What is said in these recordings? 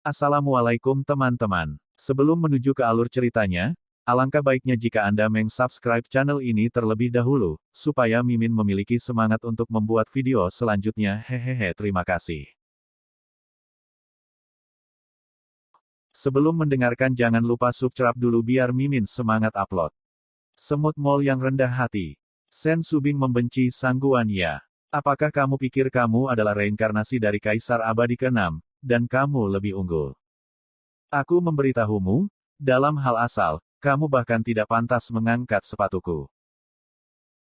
Assalamualaikum teman-teman. Sebelum menuju ke alur ceritanya, alangkah baiknya jika Anda meng-subscribe channel ini terlebih dahulu, supaya Mimin memiliki semangat untuk membuat video selanjutnya. Hehehe, terima kasih. Sebelum mendengarkan jangan lupa subscribe dulu biar Mimin semangat upload. Semut Mol yang rendah hati. Sen Subing membenci Sang Guanya. Apakah kamu pikir kamu adalah reinkarnasi dari Kaisar Abadi ke-6, dan kamu lebih unggul? Aku memberitahumu, dalam hal asal, kamu bahkan tidak pantas mengangkat sepatuku.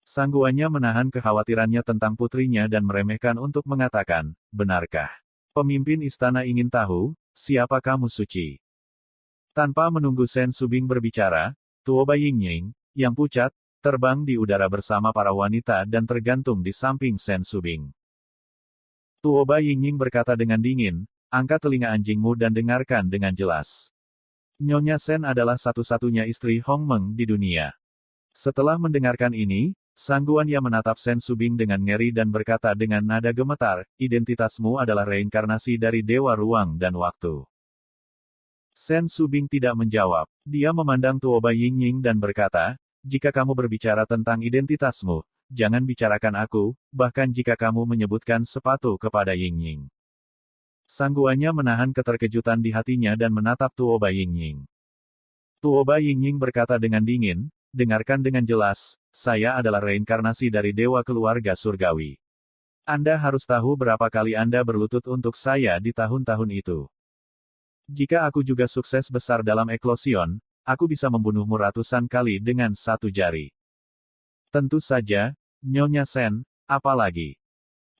Sang Guanya menahan kekhawatirannya tentang putrinya dan meremehkan untuk mengatakan, benarkah? Pemimpin istana ingin tahu, siapa kamu suci? Tanpa menunggu Sen Subing berbicara, Tuoba Yingying, yang pucat, terbang di udara bersama para wanita dan tergantung di samping Sen Subing. Tuoba Yingying berkata dengan dingin, angkat telinga anjingmu dan dengarkan dengan jelas. Nyonya Sen adalah satu-satunya istri Hong Meng di dunia. Setelah mendengarkan ini, Sang Guanya menatap Sen Subing dengan ngeri dan berkata dengan nada gemetar, identitasmu adalah reinkarnasi dari Dewa Ruang dan Waktu. Sen Subing tidak menjawab. Dia memandang Tuoba Yingying dan berkata, jika kamu berbicara tentang identitasmu, jangan bicarakan aku, bahkan jika kamu menyebutkan sepatu kepada Yingying. Sang Guanya menahan keterkejutan di hatinya dan menatap Tuoba Yingying. Tuoba Yingying berkata dengan dingin, dengarkan dengan jelas, saya adalah reinkarnasi dari Dewa Keluarga Surgawi. Anda harus tahu berapa kali Anda berlutut untuk saya di tahun-tahun itu. Jika aku juga sukses besar dalam eklosion, aku bisa membunuhmu ratusan kali dengan satu jari. Tentu saja, Nyonya Sen, apalagi.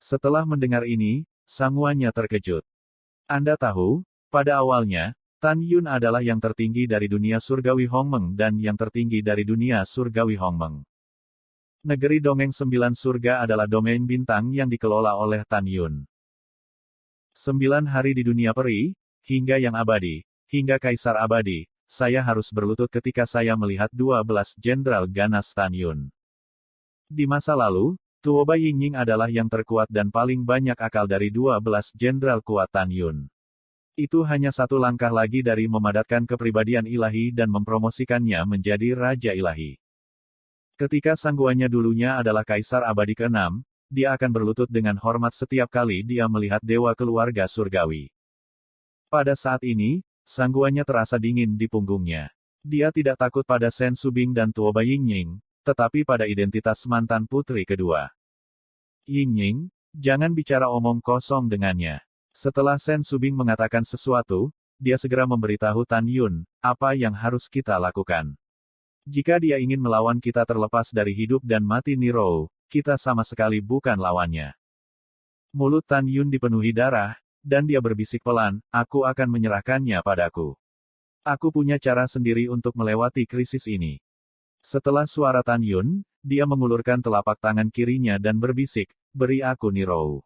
Setelah mendengar ini, Sang Guanya terkejut. Anda tahu, pada awalnya, Tan Yun adalah yang tertinggi dari dunia surgawi Hong Meng dan yang tertinggi dari dunia surgawi Hong Meng. Negeri Dongeng 9 Surga adalah domain bintang yang dikelola oleh Tan Yun. 9 hari di dunia peri, hingga yang abadi, hingga Kaisar Abadi, saya harus berlutut ketika saya melihat 12 jenderal ganas Tan Yun. Di masa lalu, Tuoba Yingying adalah yang terkuat dan paling banyak akal dari 12 jenderal kuat Tan Yun. Itu hanya satu langkah lagi dari memadatkan kepribadian ilahi dan mempromosikannya menjadi Raja Ilahi. Ketika Sang Guanya dulunya adalah Kaisar Abadi ke-6, dia akan berlutut dengan hormat setiap kali dia melihat Dewa Keluarga Surgawi. Pada saat ini, Sang Guanya terasa dingin di punggungnya. Dia tidak takut pada Sen Subing dan Tuoba Yingying, tetapi pada identitas mantan putri kedua. Yingying, jangan bicara omong kosong dengannya. Setelah Sen Subing mengatakan sesuatu, dia segera memberitahu Tan Yun, apa yang harus kita lakukan. Jika dia ingin melawan kita terlepas dari hidup dan mati Niro, kita sama sekali bukan lawannya. Mulut Tan Yun dipenuhi darah, dan dia berbisik pelan, aku akan menyerahkannya padaku. Aku punya cara sendiri untuk melewati krisis ini. Setelah suara Tan Yun, dia mengulurkan telapak tangan kirinya dan berbisik, beri aku Niro.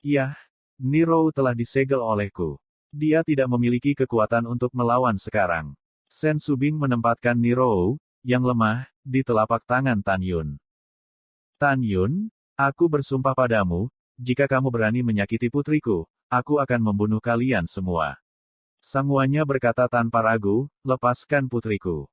Yah, Niro telah disegel olehku. Dia tidak memiliki kekuatan untuk melawan sekarang. Sen Subing menempatkan Niro, yang lemah, di telapak tangan Tan Yun. Tan Yun, aku bersumpah padamu, jika kamu berani menyakiti putriku, aku akan membunuh kalian semua. Sang Guanya berkata tanpa ragu, lepaskan putriku.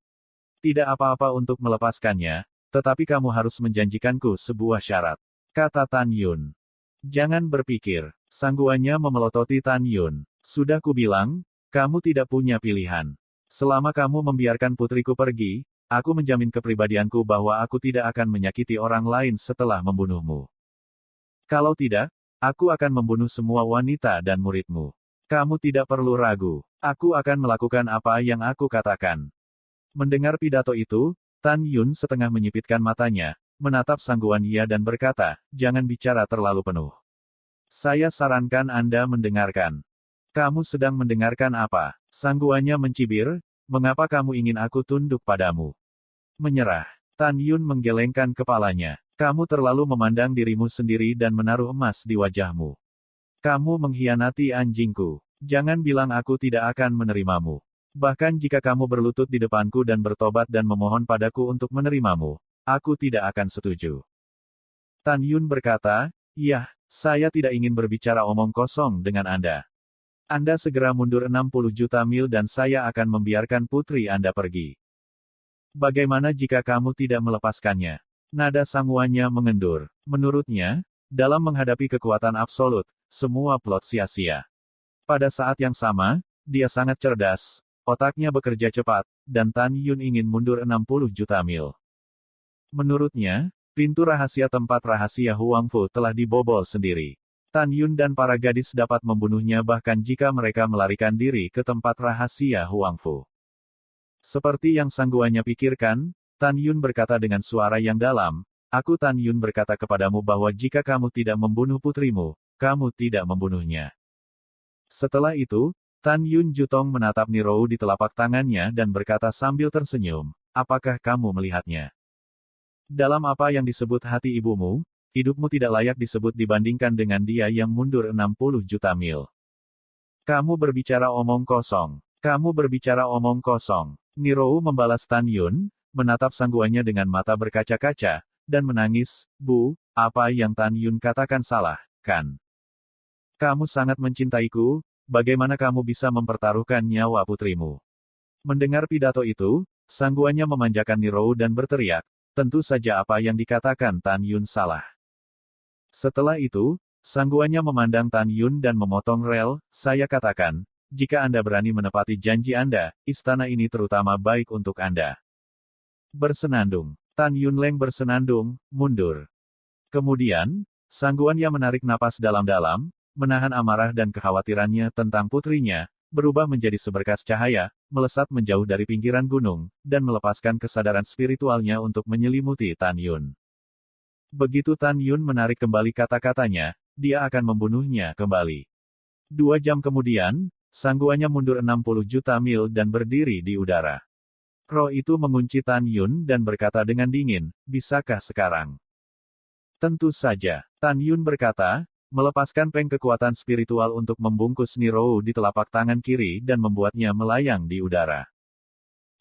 Tidak apa-apa untuk melepaskannya, tetapi kamu harus menjanjikanku sebuah syarat. Kata Tan Yun. Jangan berpikir. Sang Guanya memelototi Tan Yun. Sudah kubilang, kamu tidak punya pilihan. Selama kamu membiarkan putriku pergi, aku menjamin kepribadianku bahwa aku tidak akan menyakiti orang lain setelah membunuhmu. Kalau tidak, aku akan membunuh semua wanita dan muridmu. Kamu tidak perlu ragu. Aku akan melakukan apa yang aku katakan. Mendengar pidato itu, Tan Yun setengah menyipitkan matanya, menatap Sang Guanya dan berkata, jangan bicara terlalu penuh. Saya sarankan Anda mendengarkan. Kamu sedang mendengarkan apa? Sang Guanya mencibir, mengapa kamu ingin aku tunduk padamu? Menyerah. Tan Yun menggelengkan kepalanya. Kamu terlalu memandang dirimu sendiri dan menaruh emas di wajahmu. Kamu mengkhianati anjingku. Jangan bilang aku tidak akan menerimamu. Bahkan jika kamu berlutut di depanku dan bertobat dan memohon padaku untuk menerimamu, aku tidak akan setuju. Tan Yun berkata, "Yah, saya tidak ingin berbicara omong kosong dengan Anda. Anda segera mundur 60 juta mil dan saya akan membiarkan putri Anda pergi. Bagaimana jika kamu tidak melepaskannya? Nada sangguannya mengendur. Menurutnya, dalam menghadapi kekuatan absolut, semua plot sia-sia. Pada saat yang sama, dia sangat cerdas, otaknya bekerja cepat, dan Tan Yun ingin mundur 60 juta mil. Menurutnya, pintu rahasia tempat rahasia Huang Fu telah dibobol sendiri. Tan Yun dan para gadis dapat membunuhnya bahkan jika mereka melarikan diri ke tempat rahasia Huang Fu. Seperti yang sangguannya pikirkan, Tan Yun berkata dengan suara yang dalam, "Aku Tan Yun berkata kepadamu bahwa jika kamu tidak membunuh putrimu, kamu tidak membunuhnya." Setelah itu, Tan Yun Jutong menatap Nirou di telapak tangannya dan berkata sambil tersenyum, "Apakah kamu melihatnya? Dalam apa yang disebut hati ibumu, hidupmu tidak layak disebut dibandingkan dengan dia yang mundur 60 juta mil. Kamu berbicara omong kosong. Kamu berbicara omong kosong." Nirou membalas Tan Yun, menatap sangguannya dengan mata berkaca-kaca, dan menangis, "Bu, apa yang Tan Yun katakan salah, kan? Kamu sangat mencintaiku, bagaimana kamu bisa mempertaruhkan nyawa putrimu?" Mendengar pidato itu, sangguannya memanjakan Nirou dan berteriak, "Tentu saja apa yang dikatakan Tan Yun salah." Setelah itu, sangguannya memandang Tan Yun dan memotong rel, "Saya katakan, jika Anda berani menepati janji Anda, istana ini terutama baik untuk Anda." Bersenandung. Tan Yun Leng bersenandung, mundur. Kemudian, sangguannya menarik napas dalam-dalam, menahan amarah dan kekhawatirannya tentang putrinya, berubah menjadi seberkas cahaya, melesat menjauh dari pinggiran gunung, dan melepaskan kesadaran spiritualnya untuk menyelimuti Tan Yun. Begitu Tan Yun menarik kembali kata-katanya, dia akan membunuhnya kembali. 2 jam kemudian, sangguannya mundur 60 juta mil dan berdiri di udara. Roh itu mengunci Tan Yun dan berkata dengan dingin, "Bisakah sekarang?" "Tentu saja." Tan Yun berkata, melepaskan peng kekuatan spiritual untuk membungkus Nirou di telapak tangan kiri dan membuatnya melayang di udara.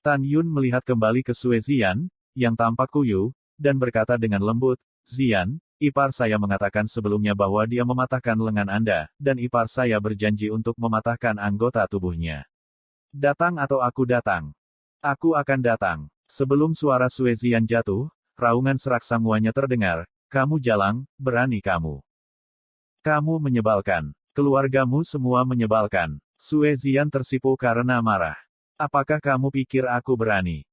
Tan Yun melihat kembali ke Sue Zian, yang tampak kuyu, dan berkata dengan lembut, "Zian, ipar saya mengatakan sebelumnya bahwa dia mematahkan lengan Anda, dan ipar saya berjanji untuk mematahkan anggota tubuhnya. Datang atau aku datang? Aku akan datang." Sebelum suara Sue Zian jatuh, raungan serak sangguannya terdengar, "Kamu jalang, berani kamu. Kamu menyebalkan. Keluargamu semua menyebalkan." Sue Zian tersipu karena marah. "Apakah kamu pikir aku berani?"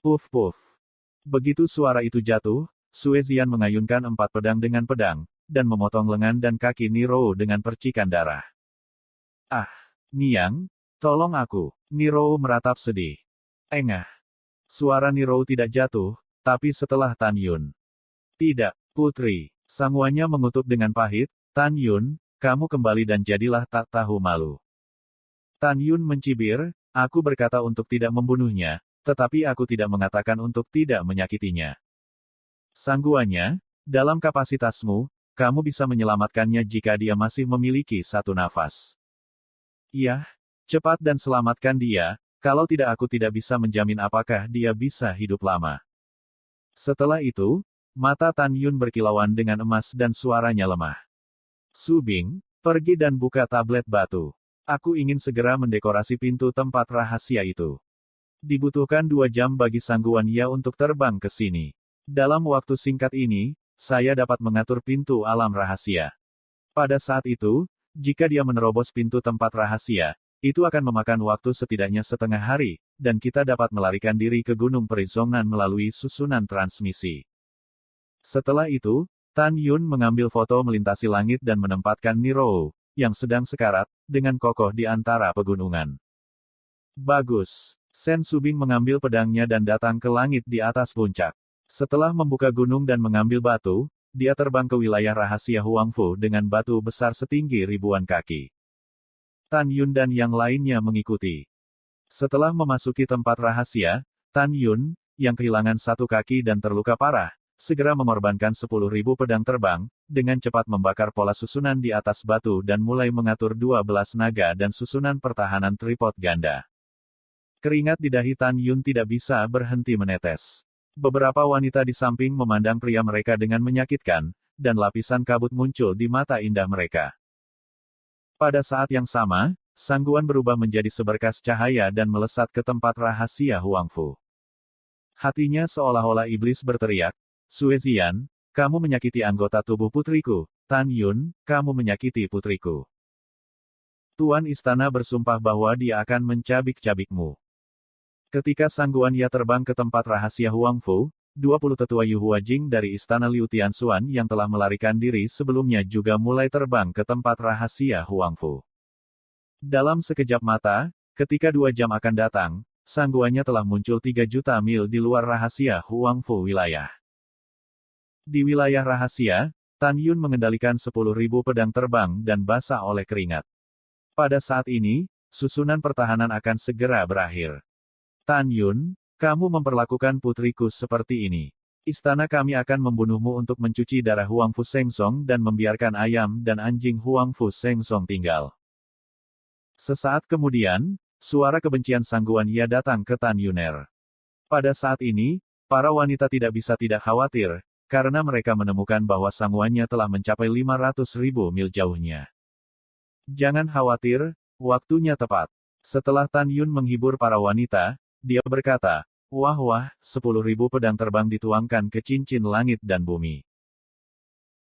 Puf puf. Begitu suara itu jatuh, Sue Zian mengayunkan 4 pedang dengan pedang, dan memotong lengan dan kaki Nirou dengan percikan darah. "Ah! Niang, tolong aku." Nirou meratap sedih. "Engah." Suara Nirou tidak jatuh, tapi setelah Tan Yun. "Tidak, putri." Sangguannya mengutuk dengan pahit, "Tan Yun, kamu kembali dan jadilah tak tahu malu." Tan Yun mencibir, "Aku berkata untuk tidak membunuhnya, tetapi aku tidak mengatakan untuk tidak menyakitinya." Sangguannya, dalam kapasitasmu, kamu bisa menyelamatkannya jika dia masih memiliki 1 nafas. "Iya, cepat dan selamatkan dia, kalau tidak aku tidak bisa menjamin apakah dia bisa hidup lama." Setelah itu, mata Tan Yun berkilauan dengan emas dan suaranya lemah. "Su Bing, pergi dan buka tablet batu. Aku ingin segera mendekorasi pintu tempat rahasia itu. Dibutuhkan 2 jam bagi sangguan Ya untuk terbang ke sini. Dalam waktu singkat ini, saya dapat mengatur pintu alam rahasia. Pada saat itu, jika dia menerobos pintu tempat rahasia, itu akan memakan waktu setidaknya setengah hari, dan kita dapat melarikan diri ke Gunung Perizongan melalui susunan transmisi." Setelah itu, Tan Yun mengambil foto melintasi langit dan menempatkan Nirou, yang sedang sekarat, dengan kokoh di antara pegunungan. "Bagus." Sen Subing mengambil pedangnya dan datang ke langit di atas puncak. Setelah membuka gunung dan mengambil batu, dia terbang ke wilayah rahasia Huang Fu dengan batu besar setinggi ribuan kaki. Tan Yun dan yang lainnya mengikuti. Setelah memasuki tempat rahasia, Tan Yun, yang kehilangan 1 kaki dan terluka parah, segera mengorbankan 10.000 pedang terbang, dengan cepat membakar pola susunan di atas batu dan mulai mengatur 12 naga dan susunan pertahanan tripod ganda. Keringat di dahi Tan Yun tidak bisa berhenti menetes. Beberapa wanita di samping memandang pria mereka dengan menyakitkan, dan lapisan kabut muncul di mata indah mereka. Pada saat yang sama, Sangguan berubah menjadi seberkas cahaya dan melesat ke tempat rahasia Huangfu. Hatinya seolah-olah iblis berteriak, Suezian, kamu menyakiti anggota tubuh putriku. Tan Yun, kamu menyakiti putriku. Tuan istana bersumpah bahwa dia akan mencabik-cabikmu. Ketika Sangguan Ya terbang ke tempat rahasia Huangfu, 20 tetua Yuhua Jing dari istana Liu Tianxuan yang telah melarikan diri sebelumnya juga mulai terbang ke tempat rahasia Huangfu. Dalam sekejap mata, ketika 2 jam akan datang, sangguannya telah muncul 3 juta mil di luar rahasia Huangfu wilayah. Di wilayah rahasia, Tan Yun mengendalikan 10.000 pedang terbang dan basah oleh keringat. Pada saat ini, susunan pertahanan akan segera berakhir. Tan Yun, kamu memperlakukan putriku seperti ini. Istana kami akan membunuhmu untuk mencuci darah Huangfu Shengsong dan membiarkan ayam dan anjing Huangfu Shengsong tinggal. Sesaat kemudian, suara kebencian Sangguan Ya datang ke Tan Yuner. Pada saat ini, para wanita tidak bisa tidak khawatir, karena mereka menemukan bahwa sangguannya telah mencapai 500.000 mil jauhnya. Jangan khawatir, waktunya tepat. Setelah Tan Yun menghibur para wanita, dia berkata, wah, 10.000 pedang terbang dituangkan ke cincin langit dan bumi.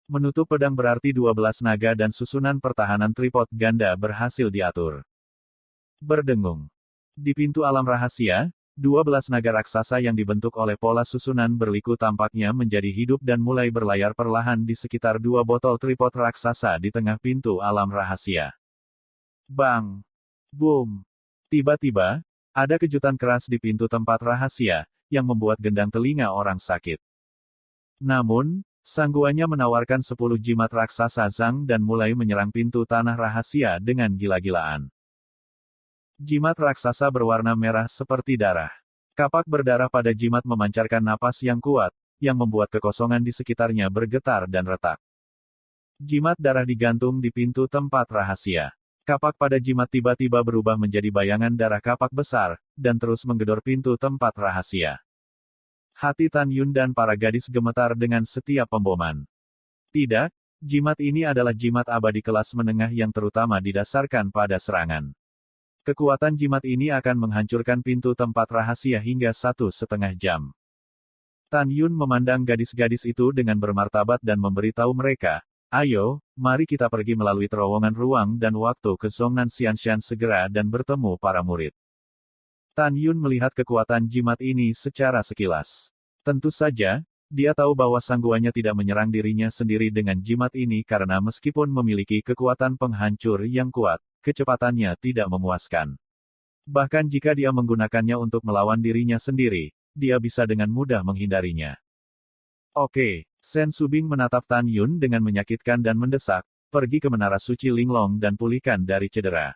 Menutup pedang berarti 12 naga dan susunan pertahanan tripod ganda berhasil diatur. Berdengung. Di pintu alam rahasia, 12 naga raksasa yang dibentuk oleh pola susunan berliku tampaknya menjadi hidup dan mulai berlayar perlahan di sekitar 2 botol tripod raksasa di tengah pintu alam rahasia. Bang! Boom! Tiba-tiba, ada kejutan keras di pintu tempat rahasia, yang membuat gendang telinga orang sakit. Namun, sangguannya menawarkan 10 jimat raksasa Zhang dan mulai menyerang pintu tanah rahasia dengan gila-gilaan. Jimat raksasa berwarna merah seperti darah. Kapak berdarah pada jimat memancarkan napas yang kuat, yang membuat kekosongan di sekitarnya bergetar dan retak. Jimat darah digantung di pintu tempat rahasia. Kapak pada jimat tiba-tiba berubah menjadi bayangan darah kapak besar, dan terus menggedor pintu tempat rahasia. Hati Tan Yun dan para gadis gemetar dengan setiap pemboman. Tidak, jimat ini adalah jimat abadi kelas menengah yang terutama didasarkan pada serangan. Kekuatan jimat ini akan menghancurkan pintu tempat rahasia hingga 1,5 jam. Tan Yun memandang gadis-gadis itu dengan bermartabat dan memberitahu mereka, ayo, mari kita pergi melalui terowongan ruang dan waktu ke Zhongnan Xianshan segera dan bertemu para murid. Tan Yun melihat kekuatan jimat ini secara sekilas. Tentu saja, dia tahu bahwa sangguannya tidak menyerang dirinya sendiri dengan jimat ini karena meskipun memiliki kekuatan penghancur yang kuat, kecepatannya tidak memuaskan. Bahkan jika dia menggunakannya untuk melawan dirinya sendiri, dia bisa dengan mudah menghindarinya. Oke. Sen Subing menatap Tan Yun dengan menyakitkan dan mendesak, pergi ke Menara Suci Linglong dan pulihkan dari cedera.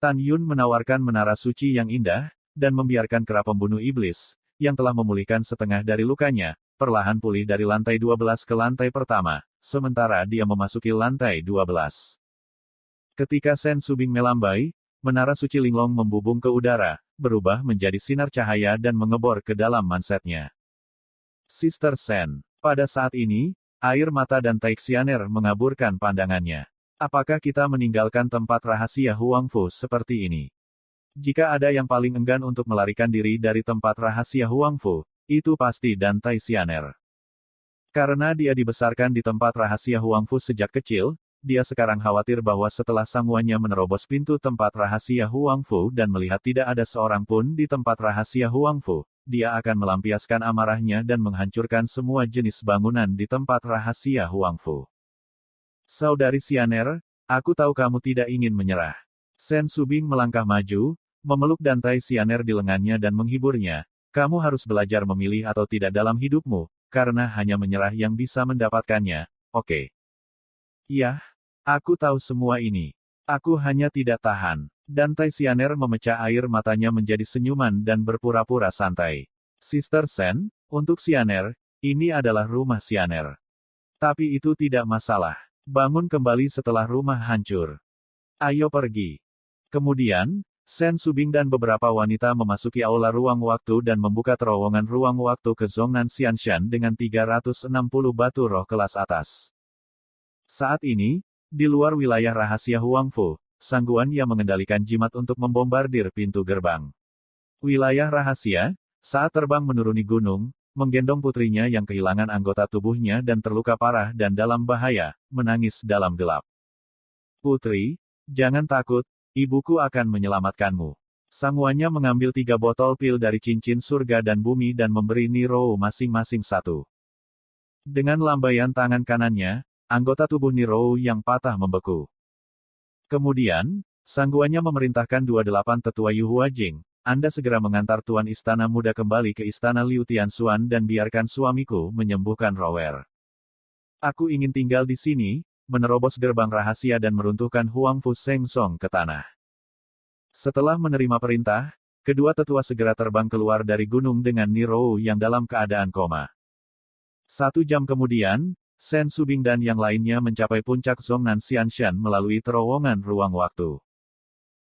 Tan Yun menawarkan Menara Suci yang indah, dan membiarkan kera pembunuh iblis, yang telah memulihkan setengah dari lukanya, perlahan pulih dari lantai 12 ke lantai pertama, sementara dia memasuki lantai 12. Ketika Sen Subing melambai, Menara Suci Linglong membubung ke udara, berubah menjadi sinar cahaya dan mengebor ke dalam mansetnya. Sister Sen. Pada saat ini, air mata dan Taixianer mengaburkan pandangannya. Apakah kita meninggalkan tempat rahasia Huangfu seperti ini? Jika ada yang paling enggan untuk melarikan diri dari tempat rahasia Huangfu, itu pasti dan Taixianer. Karena dia dibesarkan di tempat rahasia Huangfu sejak kecil, dia sekarang khawatir bahwa setelah sangguannya menerobos pintu tempat rahasia Huangfu dan melihat tidak ada seorang pun di tempat rahasia Huangfu, dia akan melampiaskan amarahnya dan menghancurkan semua jenis bangunan di tempat rahasia Huangfu. Saudari Xianer, aku tahu kamu tidak ingin menyerah. Sen Subing melangkah maju, memeluk dantai Xianer di lengannya dan menghiburnya. Kamu harus belajar memilih atau tidak dalam hidupmu, karena hanya menyerah yang bisa mendapatkannya, oke? Iya, aku tahu semua ini. Aku hanya tidak tahan. Dan Taixianer memecah air matanya menjadi senyuman dan berpura-pura santai. Sister Sen, untuk Xianer, ini adalah rumah Xianer. Tapi itu tidak masalah. Bangun kembali setelah rumah hancur. Ayo pergi. Kemudian, Sen Subing dan beberapa wanita memasuki aula ruang waktu dan membuka terowongan ruang waktu ke Zhongnan Xianshan dengan 360 batu roh kelas atas. Saat ini, di luar wilayah rahasia Huangfu, Sangguan yang mengendalikan jimat untuk membombardir pintu gerbang. Wilayah rahasia, saat terbang menuruni gunung, menggendong putrinya yang kehilangan anggota tubuhnya dan terluka parah dan dalam bahaya, menangis dalam gelap. Putri, jangan takut, ibuku akan menyelamatkanmu. Sangguannya mengambil 3 botol pil dari cincin surga dan bumi dan memberi Niro masing-masing 1. Dengan lambaian tangan kanannya, anggota tubuh Niro yang patah membeku. Kemudian, sangguannya memerintahkan 28 tetua Yuhua Jing, Anda segera mengantar Tuan Istana Muda kembali ke Istana Liu Tianxuan dan biarkan suamiku menyembuhkan Rower. Aku ingin tinggal di sini, menerobos gerbang rahasia dan meruntuhkan Huang Fu Seng Song ke tanah. Setelah menerima perintah, kedua tetua segera terbang keluar dari gunung dengan Niro yang dalam keadaan koma. 1 jam kemudian, Sen Subing dan yang lainnya mencapai puncak Zhongnan Xianshan melalui terowongan ruang waktu.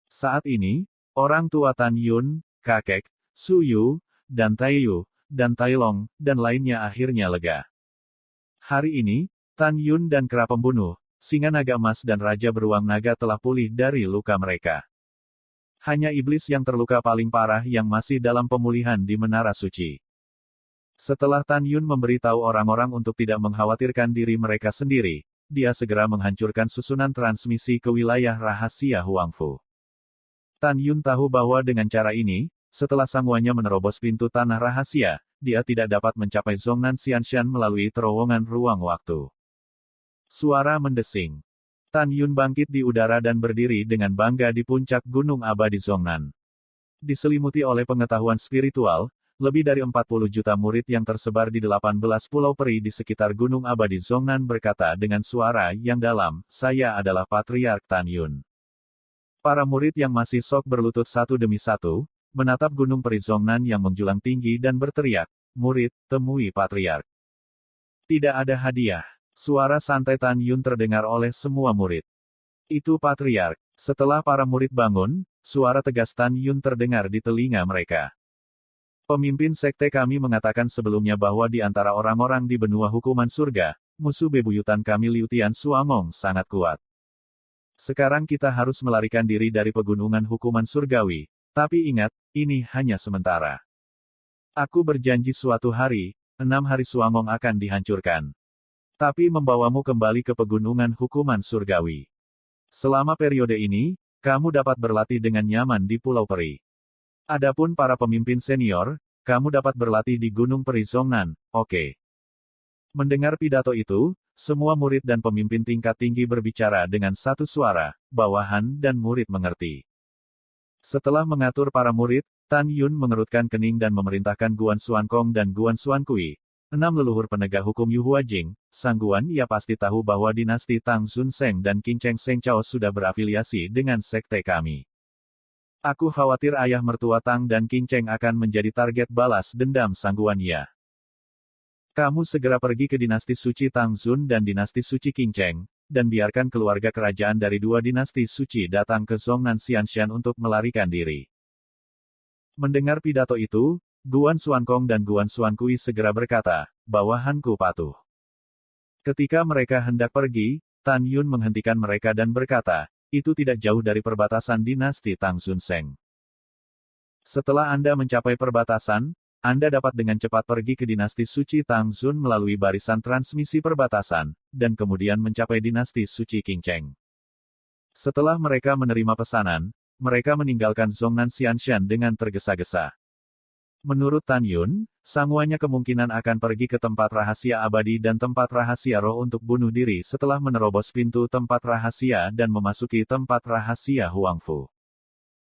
Saat ini, orang tua Tan Yun, kakek, Su Yu, dan Tai Yu, dan Tai Long, dan lainnya akhirnya lega. Hari ini, Tan Yun dan kera pembunuh, Singa Naga Emas dan Raja Beruang Naga telah pulih dari luka mereka. Hanya iblis yang terluka paling parah yang masih dalam pemulihan di Menara Suci. Setelah Tan Yun memberitahu orang-orang untuk tidak mengkhawatirkan diri mereka sendiri, dia segera menghancurkan susunan transmisi ke wilayah rahasia Huang Fu. Tan Yun tahu bahwa dengan cara ini, setelah sangguannya menerobos pintu tanah rahasia, dia tidak dapat mencapai Zhongnan Xianshan melalui terowongan ruang waktu. Suara mendesing. Tan Yun bangkit di udara dan berdiri dengan bangga di puncak Gunung Abadi Zhongnan. Diselimuti oleh pengetahuan spiritual, lebih dari 40 juta murid yang tersebar di 18 pulau peri di sekitar Gunung Abadi Zhongnan berkata dengan suara yang dalam, "Saya adalah Patriark Tan Yun." Para murid yang masih sok berlutut satu demi satu, menatap Gunung Peri Zhongnan yang menjulang tinggi dan berteriak, "Murid, temui Patriark." Tidak ada hadiah. Suara santai Tan Yun terdengar oleh semua murid. Itu Patriark. Setelah para murid bangun, suara tegas Tan Yun terdengar di telinga mereka. Pemimpin sekte kami mengatakan sebelumnya bahwa di antara orang-orang di benua hukuman surga, musuh bebuyutan kami Liu Tianxuan sangat kuat. Sekarang kita harus melarikan diri dari pegunungan hukuman surgawi, tapi ingat, ini hanya sementara. Aku berjanji suatu hari, 6 hari Suangong akan dihancurkan. Tapi membawamu kembali ke pegunungan hukuman surgawi. Selama periode ini, kamu dapat berlatih dengan nyaman di Pulau Peri. Adapun para pemimpin senior, kamu dapat berlatih di Gunung Peri Zhongnan, oke? Mendengar pidato itu, semua murid dan pemimpin tingkat tinggi berbicara dengan satu suara, bawahan dan murid mengerti. Setelah mengatur para murid, Tan Yun mengerutkan kening dan memerintahkan Guan Xuankong dan Guan Xuankui, 6 leluhur penegak hukum Yuhua Jing, sangguan ia pasti tahu bahwa dinasti Tang Sun Seng dan Qin Cheng Seng Chao sudah berafiliasi dengan sekte kami. Aku khawatir ayah mertua Tang dan Qin Cheng akan menjadi target balas dendam sangguan ia. Kamu segera pergi ke dinasti suci Tang Zun dan dinasti suci Qin Cheng, dan biarkan keluarga kerajaan dari 2 dinasti suci datang ke Zhongnan Xianshan untuk melarikan diri. Mendengar pidato itu, Guan Xuankong dan Guan Xuankui segera berkata, bawahanku patuh. Ketika mereka hendak pergi, Tan Yun menghentikan mereka dan berkata, itu tidak jauh dari perbatasan dinasti Tang Sun Seng. Setelah Anda mencapai perbatasan, Anda dapat dengan cepat pergi ke dinasti suci Tang Sun melalui barisan transmisi perbatasan, dan kemudian mencapai dinasti suci Qin Cheng. Setelah mereka menerima pesanan, mereka meninggalkan Zhongnan Xianshan dengan tergesa-gesa. Menurut Tan Yun, sangguannya kemungkinan akan pergi ke tempat rahasia abadi dan tempat rahasia roh untuk bunuh diri setelah menerobos pintu tempat rahasia dan memasuki tempat rahasia Huang Fu.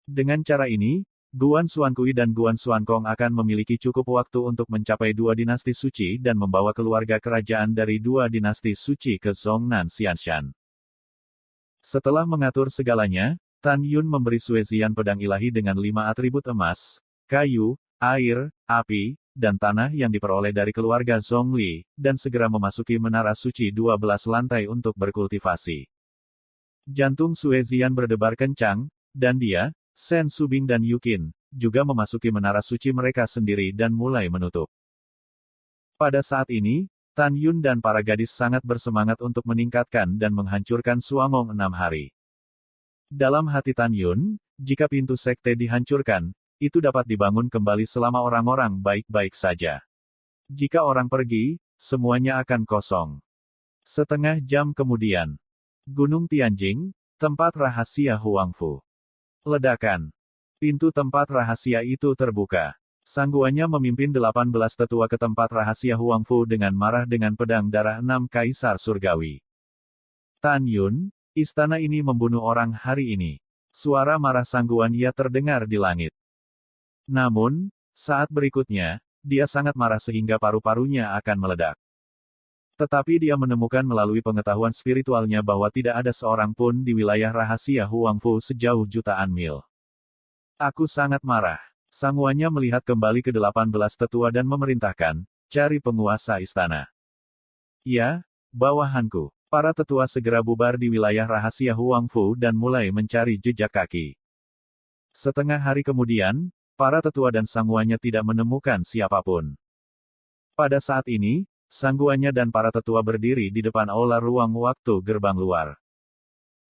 Dengan cara ini, Guan Xuankui dan Guan Xuankong akan memiliki cukup waktu untuk mencapai 2 dinasti suci dan membawa keluarga kerajaan dari 2 dinasti suci ke Zhongnan Xianshan. Setelah mengatur segalanya, Tan Yun memberi Suezian pedang ilahi dengan 5 atribut emas, kayu, air, api, dan tanah yang diperoleh dari keluarga Zhongli, dan segera memasuki menara suci 12 lantai untuk berkultivasi. Jantung Suezian berdebar kencang, dan dia, Sen Subing dan Yukin, juga memasuki menara suci mereka sendiri dan mulai menutup. Pada saat ini, Tan Yun dan para gadis sangat bersemangat untuk meningkatkan dan menghancurkan Suangong 6 hari. Dalam hati Tan Yun, jika pintu sekte dihancurkan, itu dapat dibangun kembali selama orang-orang baik-baik saja. Jika orang pergi, semuanya akan kosong. Setengah jam kemudian, Gunung Tianjing, tempat rahasia Huangfu. Ledakan. Pintu tempat rahasia itu terbuka. Sangguannya memimpin 18 tetua ke tempat rahasia Huangfu dengan marah dengan pedang darah 6 kaisar surgawi. Tan Yun, istana ini membunuh orang hari ini. Suara marah Sangguan Ye terdengar di langit. Namun, saat berikutnya, dia sangat marah sehingga paru-parunya akan meledak. Tetapi dia menemukan melalui pengetahuan spiritualnya bahwa tidak ada seorang pun di wilayah rahasia Huangfu sejauh jutaan mil. Aku sangat marah. Sangguannya melihat kembali ke 18 tetua dan memerintahkan, cari penguasa istana. Ya, bawahanku. Para tetua segera bubar di wilayah rahasia Huangfu dan mulai mencari jejak kaki. Setengah hari kemudian, para tetua dan sangguannya tidak menemukan siapapun. Pada saat ini, sangguannya dan para tetua berdiri di depan aula ruang waktu gerbang luar.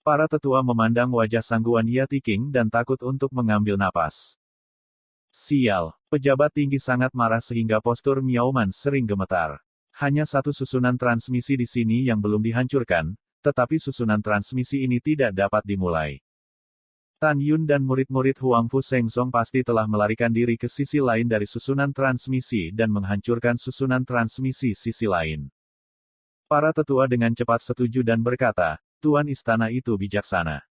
Para tetua memandang wajah Sangguan Ye Tiking dan takut untuk mengambil napas. Sial, pejabat tinggi sangat marah sehingga postur Miaoman sering gemetar. Hanya satu susunan transmisi di sini yang belum dihancurkan, tetapi susunan transmisi ini tidak dapat dimulai. Tan Yun dan murid-murid Huangfu Shengzong pasti telah melarikan diri ke sisi lain dari susunan transmisi dan menghancurkan susunan transmisi sisi lain. Para tetua dengan cepat setuju dan berkata, Tuan istana itu bijaksana.